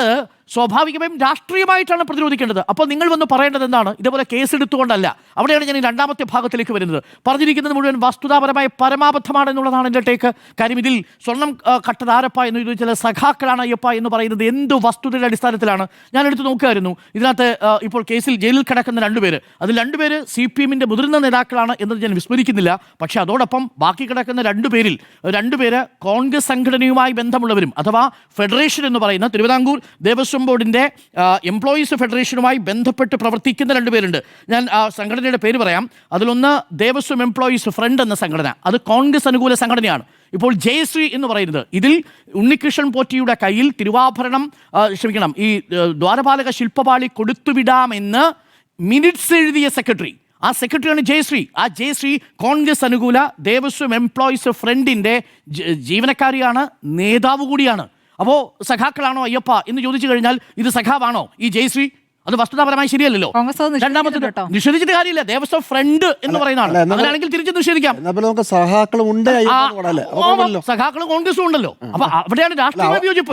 സ്വാഭാവികമായും രാഷ്ട്രീയമായിട്ടാണ് പ്രതിരോധിക്കേണ്ടത്. അപ്പോൾ നിങ്ങൾ വന്ന് പറയേണ്ടത് എന്താണ്? ഇതേപോലെ കേസെടുത്തുകൊണ്ടല്ല. അവിടെയാണ് ഞാൻ ഈ രണ്ടാമത്തെ ഭാഗത്തിലേക്ക് വരുന്നത്. പറഞ്ഞിരിക്കുന്നത് മുഴുവൻ വസ്തുതാപരമായ പരമാബദ്ധമാണ് എന്നുള്ളതാണ് എൻ്റെ ടേക്ക്. കാര്യം ഇതിൽ സ്വർണം കട്ടതാരപ്പ എന്ന് ചോദിച്ചാൽ സഖാക്കളാണ് അയ്യപ്പ എന്ന് പറയുന്നത് എന്ത് വസ്തുതയുടെ അടിസ്ഥാനത്തിലാണ്? ഞാൻ എടുത്ത് നോക്കുകയായിരുന്നു. ഇതിനകത്ത് ഇപ്പോൾ കേസിൽ ജയിലിൽ കിടക്കുന്ന രണ്ടുപേര്, അതിൽ രണ്ടുപേര് CPM-ന്റെ മുതിർന്ന നേതാക്കളാണ് എന്നത് ഞാൻ വിസ്മരിക്കുന്നില്ല. പക്ഷേ അതോടൊപ്പം ബാക്കി കിടക്കുന്ന രണ്ടുപേര് കോൺഗ്രസ് സംഘടനയുമായി ബന്ധമുള്ളവരും, അഥവാ ഫെഡറേഷൻ എന്ന് പറയുന്ന തിരുവിതാംകൂർ ദേവസ്വം ബോർഡിൻ്റെ എംപ്ലോയീസ് ഫെഡറേഷനുമായി ബന്ധപ്പെട്ട് പ്രവർത്തിക്കുന്ന രണ്ടുപേരുണ്ട്. ഞാൻ ആ സംഘടനയുടെ പേര് പറയാം. അതിലൊന്ന് ദേവസ്വം എംപ്ലോയീസ് ഫ്രണ്ട് എന്ന സംഘടന, അത് കോൺഗ്രസ് അനുകൂല സംഘടനയാണ്. ഇപ്പോൾ ജയശ്രീ എന്ന് പറയുന്നത്, ഇതിൽ ഉണ്ണികൃഷ്ണൻ പോറ്റിയുടെ കയ്യിൽ തിരുവാഭരണം ഈ ദ്വാരപാലക ശില്പപാളി കൊടുത്തുവിടാമെന്ന് മിനിറ്റ്സ് എഴുതിയ സെക്രട്ടറി, ആ സെക്രട്ടറിയാണ് ജയശ്രീ. ആ ജയശ്രീ കോൺഗ്രസ് അനുകൂല ദേവസ്വം എംപ്ലോയീസ് ഫ്രണ്ടിൻ്റെ ജീവനക്കാരിയാണ്, നേതാവ് കൂടിയാണ്. അപ്പോൾ സഖാക്കളാണോ അയ്യപ്പ എന്ന് ചോദിച്ചു കഴിഞ്ഞാൽ ഇത് സഖാവാണോ ഈ ജയശ്രീ? അത് വസ്തുതാപരമായി ശരിയല്ലല്ലോ. രണ്ടാമത്തെ നിഷേധിച്ചിട്ട് കാര്യമില്ല. ദേവസ്വം ഫ്രണ്ട് എന്ന് പറയുന്നതാണ്. അങ്ങനെയാണെങ്കിൽ തിരിച്ച് നിഷേധിക്കാം. സഖാക്കളും കോൺഗ്രസും ഉണ്ടല്ലോ. അപ്പൊ അവിടെയാണ് രാഷ്ട്രീയ വിയോജിപ്പ്.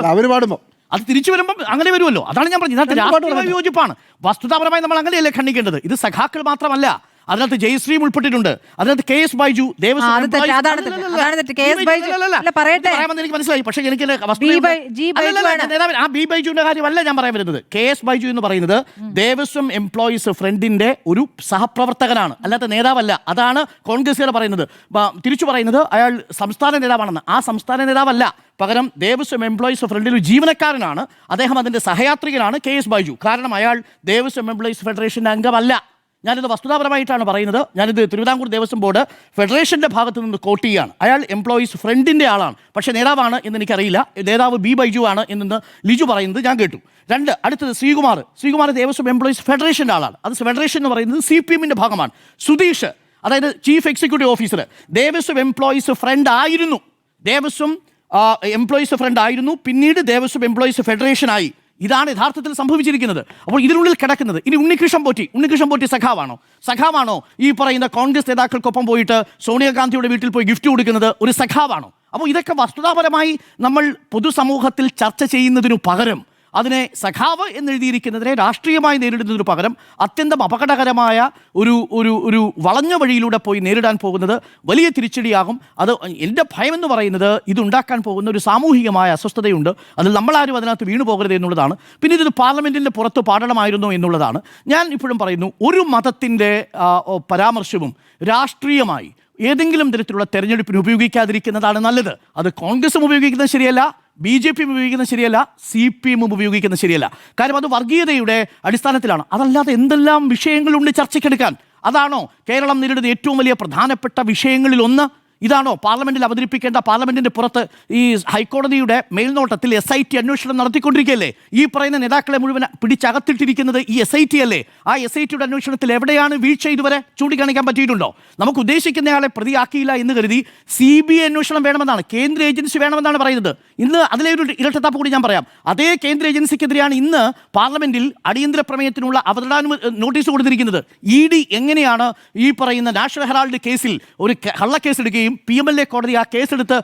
അത് തിരിച്ചു വരുമ്പോൾ അങ്ങനെ വരുമല്ലോ. അതാണ് ഞാൻ പറഞ്ഞത്. ഇതിനകത്ത് രാഷ്ട്രീയ വിയോജിപ്പാണ്. വസ്തുതാപരമായി നമ്മൾ അങ്ങനെയല്ലേ ഖണ്ഡിക്കേണ്ടത്. ഇത് സഖാക്കൾ മാത്രമല്ല, അതിനകത്ത് ജയശ്രീം ഉൾപ്പെട്ടിട്ടുണ്ട്, അതിനകത്ത് KS ബൈജു ദേവസ്വം മനസ്സിലായി. പക്ഷേ എനിക്ക് ആ ബി ബൈജുവിന്റെ കാര്യമല്ല ഞാൻ പറയാൻ വരുന്നത്. KS ബൈജു എന്ന് പറയുന്നത് ദേവസ്വം എംപ്ലോയീസ് ഫ്രണ്ടിന്റെ ഒരു സഹപ്രവർത്തകനാണ്, അല്ലാത്ത നേതാവല്ല. അതാണ് കോൺഗ്രസ്സുകാർ പറയുന്നത്. തിരിച്ചു പറയുന്നത് അയാൾ സംസ്ഥാന നേതാവാണെന്ന്. ആ സംസ്ഥാന നേതാവല്ല, പകരം ദേവസ്വം എംപ്ലോയീസ് ഫ്രണ്ടിൽ ഒരു ജീവനക്കാരനാണ്. അദ്ദേഹം അതിന്റെ സഹയാത്രികനാണ് KS ബൈജു. കാരണം അയാൾ ദേവസ്വം എംപ്ലോയീസ് ഫെഡറേഷന്റെ അംഗമല്ല. ഞാനിത് വസ്തുതാപരമായിട്ടാണ് പറയുന്നത്. ഞാനിത് തിരുവിതാംകൂർ ദേവസ്വം ബോർഡ് ഫെഡറേഷൻ്റെ ഭാഗത്ത് നിന്ന് കോട്ട് ചെയ്യുകയാണ്. അയാൾ എംപ്ലോയീസ് ഫ്രണ്ടിൻ്റെ ആളാണ്, പക്ഷേ നേതാവാണ് എന്ന് എനിക്കറിയില്ല. നേതാവ് ബി ബൈജു ആണ് എന്ന് ലിജു പറയുന്നത് ഞാൻ കേട്ടു. അടുത്തത് ശ്രീകുമാർ ദേവസ്വം എംപ്ലോയീസ് ഫെഡറേഷൻ്റെ ആളാണ്. അത് ഫെഡറേഷൻ എന്ന് പറയുന്നത് CPM-ന്റെ ഭാഗമാണ്. സുധീഷ്, അതായത് chief executive officer, Devaswom employees front ആയിരുന്നു. പിന്നീട് ദേവസ്വം എംപ്ലോയീസ് ഫെഡറേഷനായി. ഇതാണ് യഥാർത്ഥത്തിൽ സംഭവിച്ചിരിക്കുന്നത്. അപ്പോൾ ഇതിനുള്ളിൽ കിടക്കുന്നത് ഇനി ഉണ്ണികൃഷ്ണൻ പോറ്റി സഖാവാണോ ഈ പറയുന്ന കോൺഗ്രസ് നേതാക്കൾക്കൊപ്പം പോയിട്ട് സോണിയാഗാന്ധിയുടെ വീട്ടിൽ പോയി ഗിഫ്റ്റ് കൊടുക്കുന്നത് ഒരു സഖാവാണോ? അപ്പോൾ ഇതൊക്കെ വസ്തുതാപരമായി നമ്മൾ പൊതുസമൂഹത്തിൽ ചർച്ച ചെയ്യുന്നതിനു പകരം അതിനെ സഖാവ് എന്നെഴുതിയിരിക്കുന്നതിനെ രാഷ്ട്രീയമായി നേരിടുന്നതിന് പകരം അത്യന്തം അപകടകരമായ ഒരു വളഞ്ഞ വഴിയിലൂടെ പോയി നേരിടാൻ പോകുന്നത് വലിയ തിരിച്ചടിയാകും. അത് എൻ്റെ ഭയമെന്ന് പറയുന്നത് ഇതുണ്ടാക്കാൻ പോകുന്ന ഒരു സാമൂഹികമായ അസ്വസ്ഥതയുണ്ട്. അതിൽ നമ്മളാരും അതിനകത്ത് വീണു പോകരുത് എന്നുള്ളതാണ്. പിന്നെ ഇത് പാർലമെൻറ്റിൻ്റെ പുറത്ത് പാടണമായിരുന്നു എന്നുള്ളതാണ്. ഞാൻ ഇപ്പോഴും പറയുന്നു, ഒരു മതത്തിൻ്റെ പരാമർശവും രാഷ്ട്രീയമായി ഏതെങ്കിലും തരത്തിലുള്ള തെരഞ്ഞെടുപ്പിന് ഉപയോഗിക്കാതിരിക്കുന്നതാണ് നല്ലത്. അത് കോൺഗ്രസും ഉപയോഗിക്കുന്നത് ശരിയല്ല, BJP ഉപയോഗിക്കുന്നത് ശരിയല്ല, CPM ഉപയോഗിക്കുന്നത് ശരിയല്ല. കാര്യം അത് വർഗീയതയുടെ അടിസ്ഥാനത്തിലാണ്. അതല്ലാതെ എന്തെല്ലാം വിഷയങ്ങളുണ്ട് ചർച്ചയ്ക്കെടുക്കാൻ? അതാണോ കേരളം നേരിടുന്ന ഏറ്റവും വലിയ പ്രധാനപ്പെട്ട വിഷയങ്ങളിലൊന്ന്? ഇതാണോ പാർലമെന്റിൽ അവതരിപ്പിക്കേണ്ട? പാർലമെന്റിന്റെ പുറത്ത് ഈ ഹൈക്കോടതിയുടെ മേൽനോട്ടത്തിൽ SIT അന്വേഷണം നടത്തിക്കൊണ്ടിരിക്കുകയല്ലേ? ഈ പറയുന്ന നേതാക്കളെ മുഴുവൻ പിടിച്ചകത്തിട്ടിരിക്കുന്നത് ഈ SIT അല്ലേ? ആ SITയുടെ അന്വേഷണത്തിൽ എവിടെയാണ് വീഴ്ച ഇതുവരെ ചൂണ്ടിക്കാണിക്കാൻ പറ്റിയിട്ടുണ്ടോ? നമുക്ക് ഉദ്ദേശിക്കുന്നയാളെ പ്രതിയാക്കിയില്ല എന്ന് കരുതി CBI അന്വേഷണം വേണമെന്നാണ്, കേന്ദ്ര ഏജൻസി വേണമെന്നാണ് പറയുന്നത്. ഇന്ന് അതിലെ ഒരു ഇരട്ടത്താപ്പ് കൂടി ഞാൻ പറയാം. അതേ കേന്ദ്ര ഏജൻസിക്കെതിരെയാണ് ഇന്ന് പാർലമെന്റിൽ അടിയന്തര പ്രമേയത്തിനുള്ള നോട്ടീസ് കൊടുത്തിരിക്കുന്നത്. ED എങ്ങനെയാണ് ഈ പറയുന്ന നാഷണൽ ഹെറാൾഡ് കേസിൽ ഒരു കള്ളക്കേസെടുക്കുകയും PMLA കോടതി ആ കേസെടുത്ത്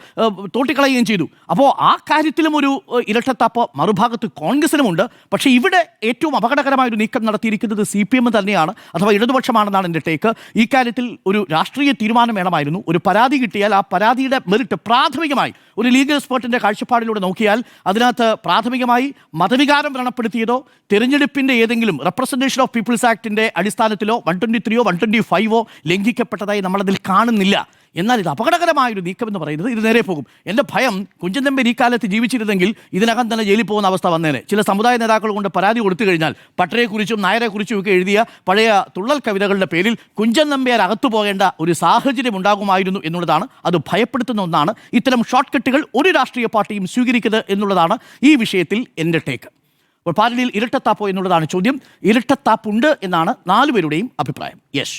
തോട്ടിക്കളയുകയും ചെയ്തു. അപ്പോൾ ആ കാര്യത്തിലും ഒരു ഇരട്ടത്താപ്പ് മറുഭാഗത്ത് കോൺഗ്രസിനുമുണ്ട്. പക്ഷേ ഇവിടെ ഏറ്റവും അപകടകരമായൊരു നീക്കം നടത്തിയിരിക്കുന്നത് CPM തന്നെയാണ്, അഥവാ ഇടതുപക്ഷമാണെന്നാണ് എൻ്റെ ടേക്ക്. ഈ കാര്യത്തിൽ ഒരു രാഷ്ട്രീയ തീരുമാനം വേണമായിരുന്നു. ഒരു പരാതി കിട്ടിയാൽ ആ പരാതിയുടെ മെറിറ്റ് പ്രാഥമികമായി ഒരു ലീഗൽ എക്സ്പേർട്ടിൻ്റെ കാഴ്ചപ്പാടിലൂടെ നോക്കിയാൽ അതിനകത്ത് പ്രാഥമികമായി മതവികാരം വ്രണപ്പെടുത്തിയതോ തിരഞ്ഞെടുപ്പിൻ്റെ ഏതെങ്കിലും റെപ്രസെൻറ്റേഷൻ ഓഫ് പീപ്പിൾസ് ആക്ടിൻ്റെ അടിസ്ഥാനത്തിലോ 123 125 ലംഘിക്കപ്പെട്ടതായി നമ്മളതിൽ കാണുന്നില്ല. എന്നാൽ ഇത് അപകടകരമായൊരു നീക്കമെന്ന് പറയുന്നത് ഇത് നേരെ പോകും. എൻ്റെ ഭയം കുഞ്ചൻ നമ്പ്യാർ ഈ കാലത്ത് ജീവിച്ചിരുന്നെങ്കിൽ ഇതിനകം തന്നെ ജയിലിൽ പോകുന്ന അവസ്ഥ വന്നേനെ. ചില സമുദായ നേതാക്കൾ കൊണ്ട് പരാതി കൊടുത്തു കഴിഞ്ഞാൽ പട്ടരെക്കുറിച്ചും നായരെക്കുറിച്ചും ഒക്കെ എഴുതിയ പഴയ തുള്ളൽ കവിതകളുടെ പേരിൽ കുഞ്ചൻ നമ്പ്യാർ അകത്തു പോകേണ്ട ഒരു സാഹചര്യം ഉണ്ടാകുമായിരുന്നു എന്നുള്ളതാണ്. അത് ഭയപ്പെടുത്തുന്ന ഒന്നാണ്. ഇത്തരം ഷോർട്ട് കട്ടുകൾ ഒരു രാഷ്ട്രീയ പാർട്ടിയും സ്വീകരിക്കരുത് എന്നുള്ളതാണ് ഈ വിഷയത്തിൽ എൻ്റെ ടേക്ക്. അപ്പോൾ പാർട്ടിയിൽ ഇരട്ടത്താപ്പോ എന്നുള്ളതാണ് ചോദ്യം. ഇരട്ടത്താപ്പുണ്ട് എന്നാണ് 4 പേരുടെയും അഭിപ്രായം. യെസ്.